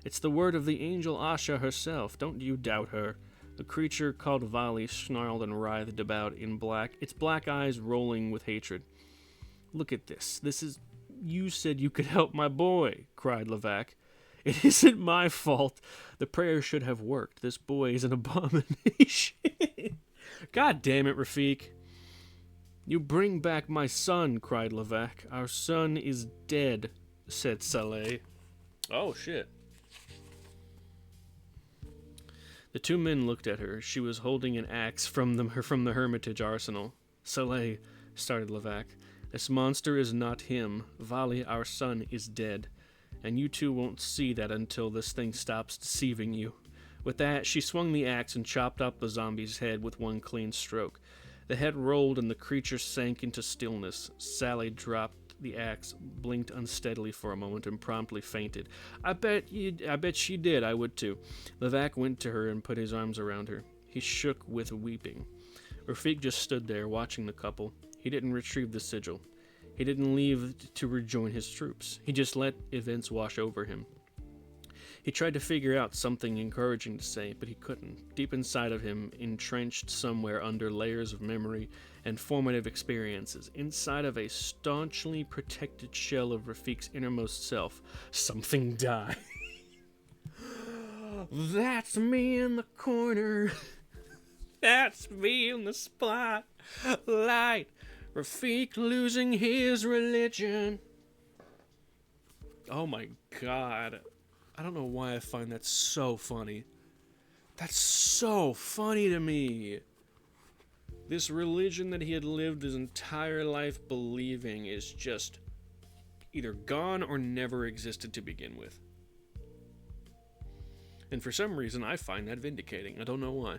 It's the word of the angel Asha herself. Don't you doubt her. The creature called Vali snarled and writhed about in black, its black eyes rolling with hatred. Look at this. You said you could help my boy, cried Levac. It isn't my fault. The prayer should have worked. This boy is an abomination. God damn it, Rafik. You bring back my son, cried Levac. Our son is dead, said Saleh. Oh, shit. The two men looked at her. She was holding an axe from the Hermitage arsenal. Saleh, started Levac. This monster is not him. Vali, our son, is dead. And you two won't see that until this thing stops deceiving you. With that, she swung the axe and chopped up the zombie's head with one clean stroke. The head rolled and the creature sank into stillness. Sally dropped the axe, blinked unsteadily for a moment, and promptly fainted. I bet she did. I would too. Levac went to her and put his arms around her. He shook with weeping. Rafik just stood there, watching the couple. He didn't retrieve the sigil. He didn't leave to rejoin his troops. He just let events wash over him. He tried to figure out something encouraging to say, but he couldn't. Deep inside of him, entrenched somewhere under layers of memory and formative experiences, inside of a staunchly protected shell of Rafik's innermost self, something died. That's me in the corner. That's me in the spotlight. Rafik losing his religion. Oh my god. I don't know why I find that so funny. That's so funny to me. This religion that he had lived his entire life believing is just either gone or never existed to begin with. And for some reason, I find that vindicating. I don't know why.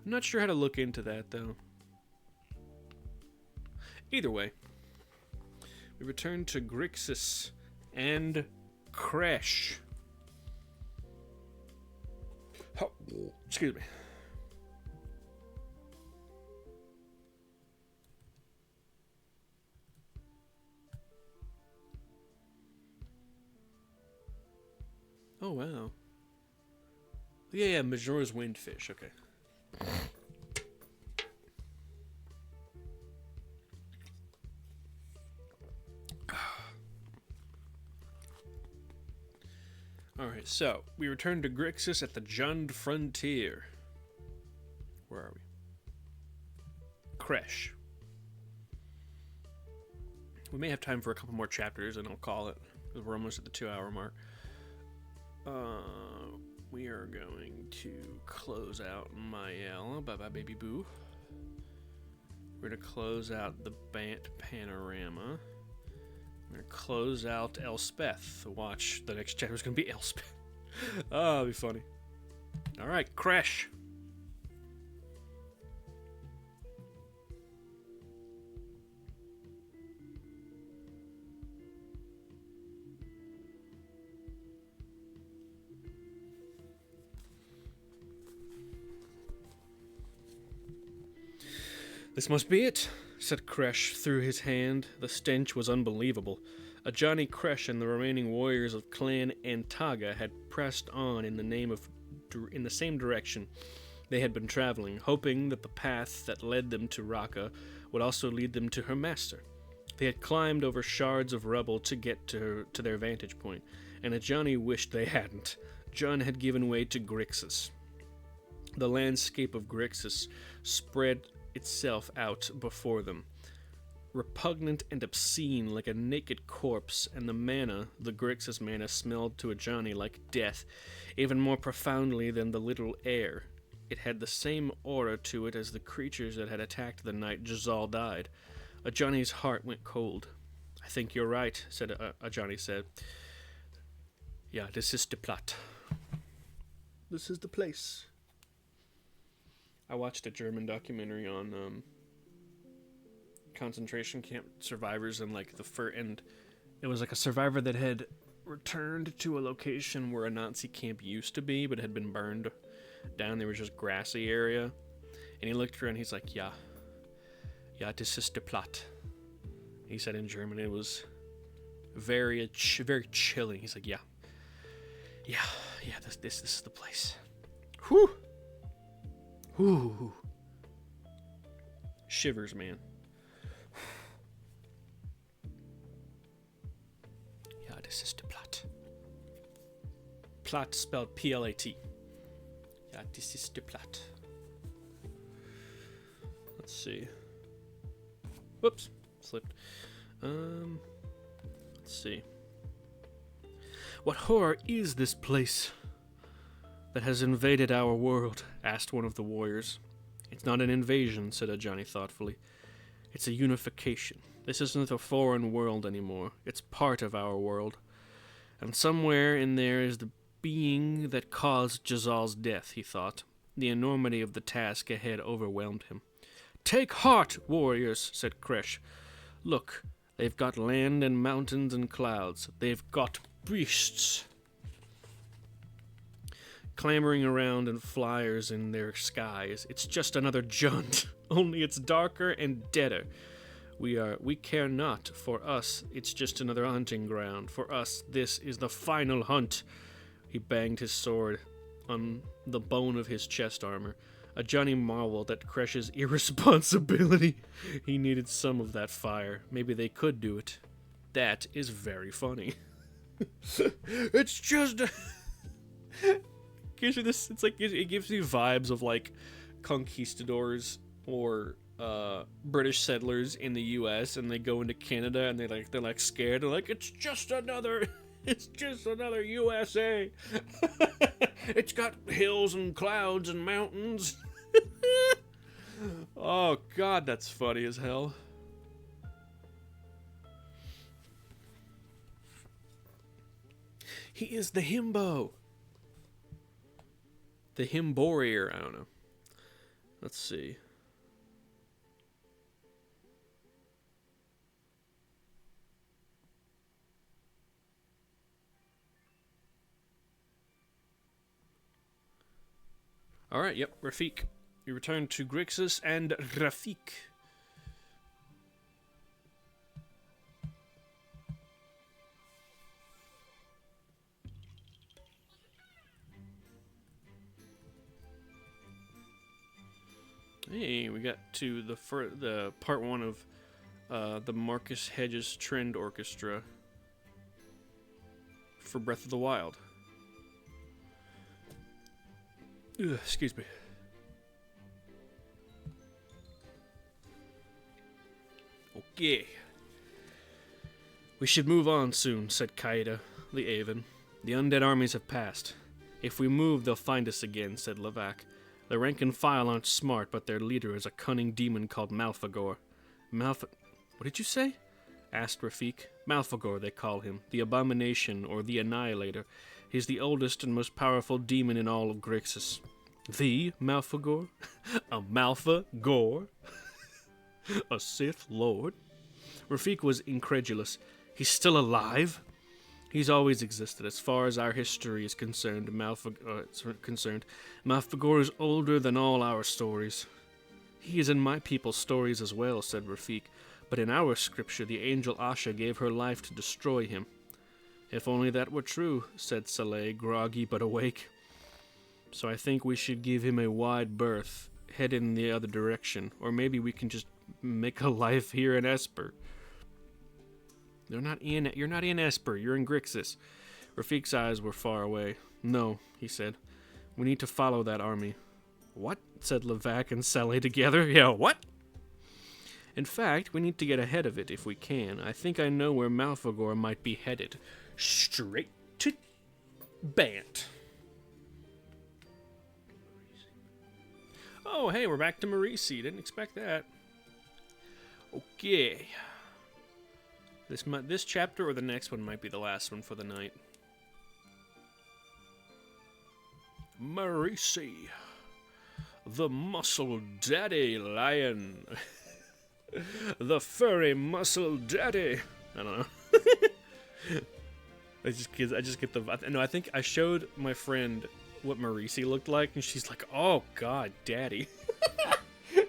I'm not sure how to look into that, though. Either way, we return to Grixis and Kresh. Oh, excuse me. Oh, wow. Yeah, Majora's Windfish, okay. Alright, so we return to Grixis at the Jund Frontier. Where are we? Kresh. We may have time for a couple more chapters and I'll call it, because we're almost at the 2-hour mark. We are going to close out Mael, bye-bye baby boo. We're going to close out the Bant Panorama. We're going to close out Elspeth. Watch, the next chapter is going to be Elspeth. Oh, it'll be funny. Alright, Kresh. This must be it, said Kresh through his hand. The stench was unbelievable. Ajani Kresh and the remaining warriors of Clan Antaga had pressed on in the same direction they had been traveling, hoping that the path that led them to Raqqa would also lead them to her master. They had climbed over shards of rubble to get to their vantage point, and Ajani wished they hadn't. Jun had given way to Grixis. The landscape of Grixis spread itself out before them, repugnant and obscene like a naked corpse, and the mana, the Grixis mana, smelled to Ajani like death, even more profoundly than the little air. It had the same aura to it as the creatures that had attacked the night Jazal died. Ajani's heart went cold. I think you're right, Ajani said. Yeah, this is the plot. This is the place. I watched a German documentary on concentration camp survivors and and it was like a survivor that had returned to a location where a Nazi camp used to be, but had been burned down. There was just grassy area, and he looked around. He's like, "Yeah, this is the plot." He said in German. It was very chilling. He's like, "Yeah, this is the place." Whew. Ooh. Shivers, man. Yeah, this is the plot. Plot spelled P-L-A-T. Yeah, this is the plot. Let's see. Whoops. Slipped. Let's see. What horror is this place that has invaded our world? Asked one of the warriors. It's not an invasion, said Ajani thoughtfully. It's a unification. This isn't a foreign world anymore. It's part of our world. And somewhere in there is the being that caused Jazal's death, he thought. The enormity of the task ahead overwhelmed him. Take heart, warriors, said Kresh. Look, they've got land and mountains and clouds. They've got beasts clamoring around and flyers in their skies. It's just another Jund, only it's darker and deader. We care not. For us, it's just another hunting ground. For us, this is the final hunt. He banged his sword on the bone of his chest armor. Ajani marveled at Kresh's irresponsibility. He needed some of that fire. Maybe they could do it. That is very funny. It's just gives you this. It's like it gives you vibes of like conquistadors or British settlers in the U.S. and they go into Canada and they're like scared. They're like, it's just another USA. It's got hills and clouds and mountains. Oh God, that's funny as hell. He is the himbo. The Himborier, I don't know. Let's see. Alright, yep, Rafik. We return to Grixis and Rafik. Hey, we got to the part one of the Marcus Hedges Trend Orchestra for Breath of the Wild. Excuse me. Okay. We should move on soon, said Kaida, the Aven. The undead armies have passed. If we move, they'll find us again, said Levac. The rank and file aren't smart, but their leader is a cunning demon called Malfagor. What did you say? Asked Rafik. Malfagor, they call him, the Abomination or the Annihilator. He's the oldest and most powerful demon in all of Grixis. The Malfagor? A Malfagor? A Sith Lord? Rafik was incredulous. He's still alive? He's always existed. As far as our history is concerned, Malfagor is older than all our stories. He is in my people's stories as well, said Rafik. But in our scripture, the angel Asha gave her life to destroy him. If only that were true, said Saleh, groggy but awake. So I think we should give him a wide berth, head in the other direction, or maybe we can just make a life here in Esper. You're not in Esper, you're in Grixis. Rafik's eyes were far away. No, he said. We need to follow that army. What? Said Levac and Saleh together. Yeah, what? In fact, we need to get ahead of it if we can. I think I know where Malfagor might be headed. Straight to Bant. Oh, hey, we're back to Marisi. Didn't expect that. Okay. This chapter or the next one might be the last one for the night. Marisi. The Muscle Daddy Lion. The Furry Muscle Daddy. I don't know. I just get the... No, I think I showed my friend what Marisi looked like, and she's like, oh, God, Daddy.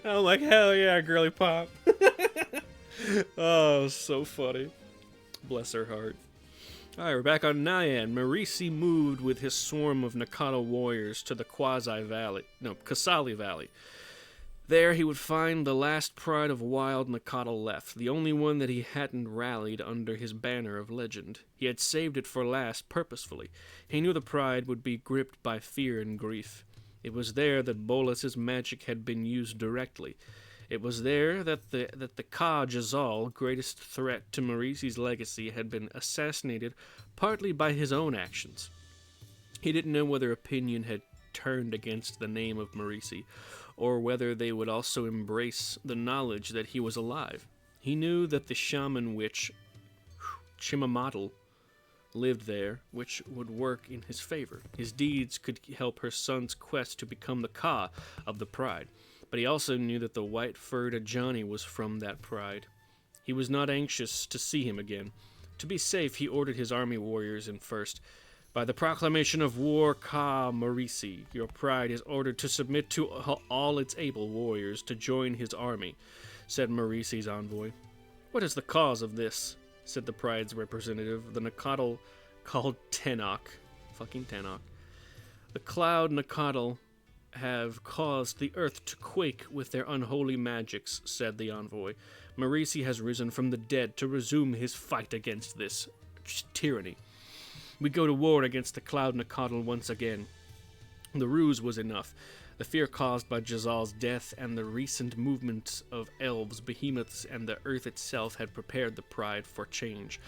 I'm like, hell yeah, girly pop. Oh, so funny. Bless her heart. Alright, we're back on Nyan. Marisi moved with his swarm of Nakata warriors to the Kasali Valley. There he would find the last pride of wild Nakata left, the only one that he hadn't rallied under his banner of legend. He had saved it for last purposefully. He knew the pride would be gripped by fear and grief. It was there that Bolas's magic had been used directly. It was there that the Ka Jazal, greatest threat to Marisi's legacy, had been assassinated partly by his own actions. He didn't know whether opinion had turned against the name of Marisi, or whether they would also embrace the knowledge that he was alive. He knew that the shaman witch, Chimamatl, lived there, which would work in his favor. His deeds could help her son's quest to become the Ka of the Pride, but he also knew that the white-furred Ajani was from that pride. He was not anxious to see him again. To be safe, he ordered his army warriors in first. By the proclamation of war, Ka Marisi, your pride is ordered to submit to all its able warriors to join his army, said Marisi's envoy. What is the cause of this? Said the pride's representative, the Nakatl called Tenok. Fucking Tenok. The cloud Nakatl have caused the earth to quake with their unholy magics, said the envoy. Marisi has risen from the dead to resume his fight against this tyranny. We go to war against the Cloud Nakatl once again. The ruse was enough. The fear caused by Jazal's death and the recent movements of elves, behemoths, and the earth itself had prepared the pride for change.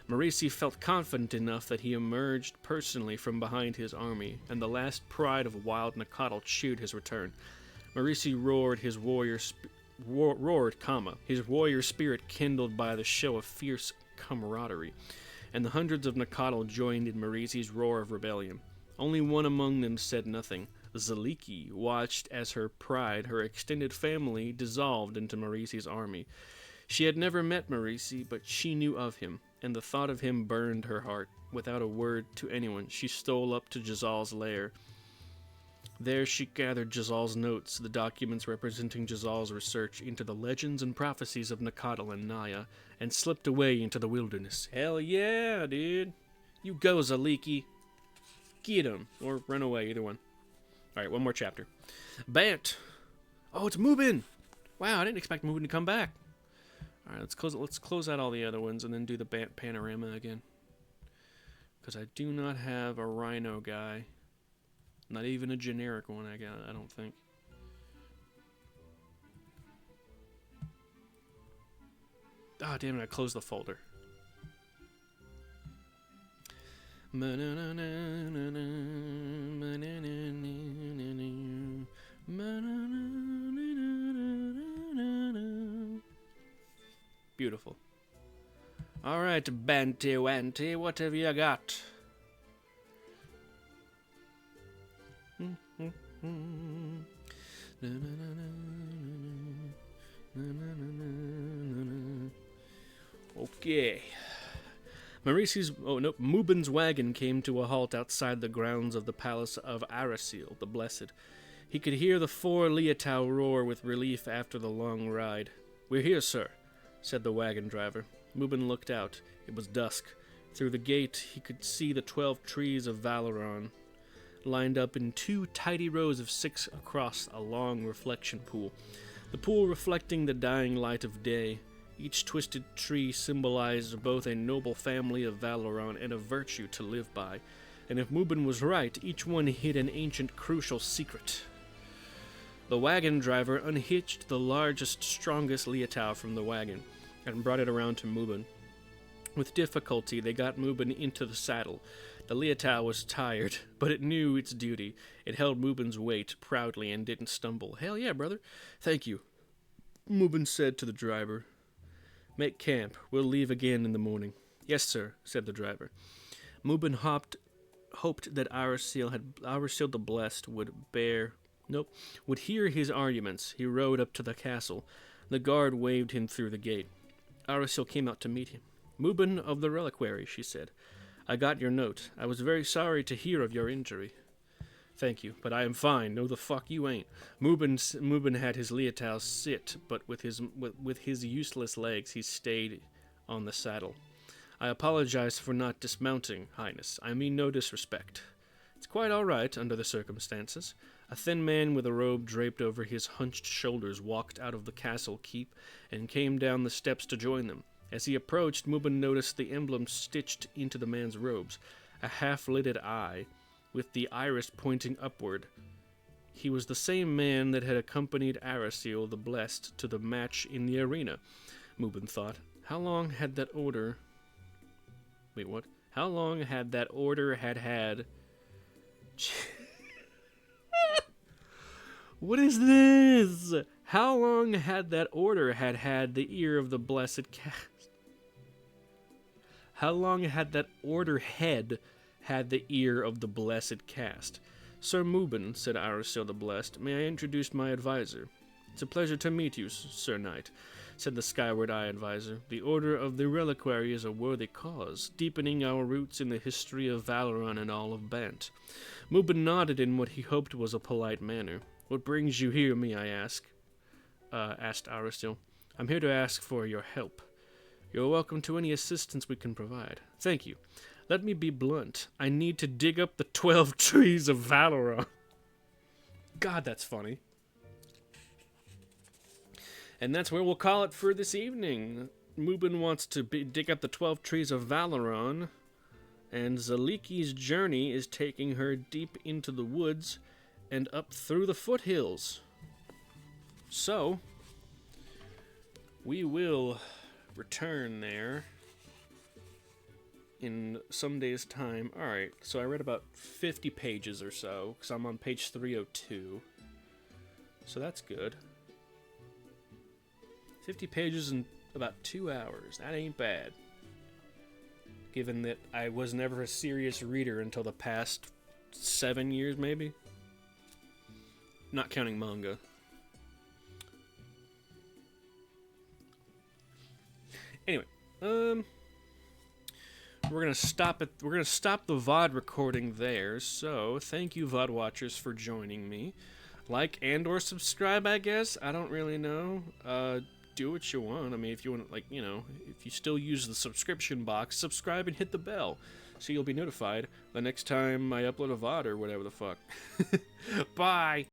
Marisi felt confident enough that he emerged personally from behind his army, and the last pride of wild Nakatl cheered his return. Marisi roared his warrior spirit kindled by the show of fierce camaraderie, and the hundreds of Nakatl joined in Marisi's roar of rebellion. Only one among them said nothing. Zaliki watched as her pride, her extended family, dissolved into Marisi's army. She had never met Marisi, but she knew of him, and the thought of him burned her heart. Without a word to anyone, she stole up to Jazal's lair. There she gathered Jazal's notes, the documents representing Jazal's research into the legends and prophecies of Nakatl and Naya, and slipped away into the wilderness. Hell yeah, dude. You go, Zaliki. Get him, or run away, either one. Alright, one more chapter. Bant. Oh, it's Mubin. Wow, I didn't expect Mubin to come back. Alright, let's close out all the other ones and then do the Bant panorama again. Because I do not have a rhino guy Not even a generic one, I don't think. Ah, damn it, I closed the folder. Beautiful. Alright, Banty Wanty, what have you got? Okay. Mubin's wagon came to a halt outside the grounds of the palace of Arasil, the Blessed. He could hear the 4 Liatau roar with relief after the long ride. "We're here, sir," said the wagon driver. Mubin looked out. It was dusk. Through the gate, he could see the 12 trees of Valoran, lined up in 2 tidy rows of 6 across a long reflection pool. The pool reflecting the dying light of day. Each twisted tree symbolized both a noble family of Valoran and a virtue to live by. And if Mubin was right, each one hid an ancient crucial secret. The wagon driver unhitched the largest, strongest Liatau from the wagon and brought it around to Mubin. With difficulty, they got Mubin into the saddle. The Liatau was tired, but it knew its duty. It held Mubin's weight proudly and didn't stumble. "Hell yeah, brother. Thank you," Mubin said to the driver. "Make camp. We'll leave again in the morning." "Yes, sir," said the driver. Mubin hoped that Arasil the Blessed would hear his arguments. He rode up to the castle. The guard waved him through the gate. Arasil came out to meet him. "Mubin of the Reliquary," she said. "I got your note. I was very sorry to hear of your injury." "Thank you, but I am fine." "No, the fuck you ain't." Mubin had his Liatau sit, but with his useless legs he stayed on the saddle. "I apologize for not dismounting, Highness. I mean no disrespect." "It's quite all right under the circumstances." A thin man with a robe draped over his hunched shoulders walked out of the castle keep and came down the steps to join them. As he approached, Mubin noticed the emblem stitched into the man's robes, a half-lidded eye, with the iris pointing upward. He was the same man that had accompanied Arasil the Blessed to the match in the arena, Mubin thought. How long had that order had... What is this? How long had that order had the ear of the Blessed cast? How long had that order had the ear of the Blessed cast? "Sir Mubin," said Arasil the Blessed, "may I introduce my advisor?" "It's a pleasure to meet you, Sir Knight," said the Skyward Eye advisor. "The Order of the Reliquary is a worthy cause, deepening our roots in the history of Valoran and all of Bant." Mubin nodded in what he hoped was a polite manner. "What brings you here, may I ask?" asked Arasil. "I'm here to ask for your help." "You're welcome to any assistance we can provide." "Thank you. Let me be blunt. I need to dig up the 12 trees of Valoran." God, that's funny. And that's where we'll call it for this evening. Mubin wants to dig up the 12 trees of Valoran, and Zaliki's journey is taking her deep into the woods and up through the foothills. So, we will return there in some days' time. Alright, so I read about 50 pages or so, because I'm on page 302. So that's good. 50 pages in about 2 hours. That ain't bad. Given that I was never a serious reader until the past 7 years, maybe? Not counting manga. Anyway, we're gonna stop the VOD recording there. So thank you, VOD watchers, for joining me. Like and/or subscribe, I guess. I don't really know. Do what you want. I mean, if you want, like, you know, if you still use the subscription box, subscribe and hit the bell, so you'll be notified the next time I upload a VOD or whatever the fuck. Bye.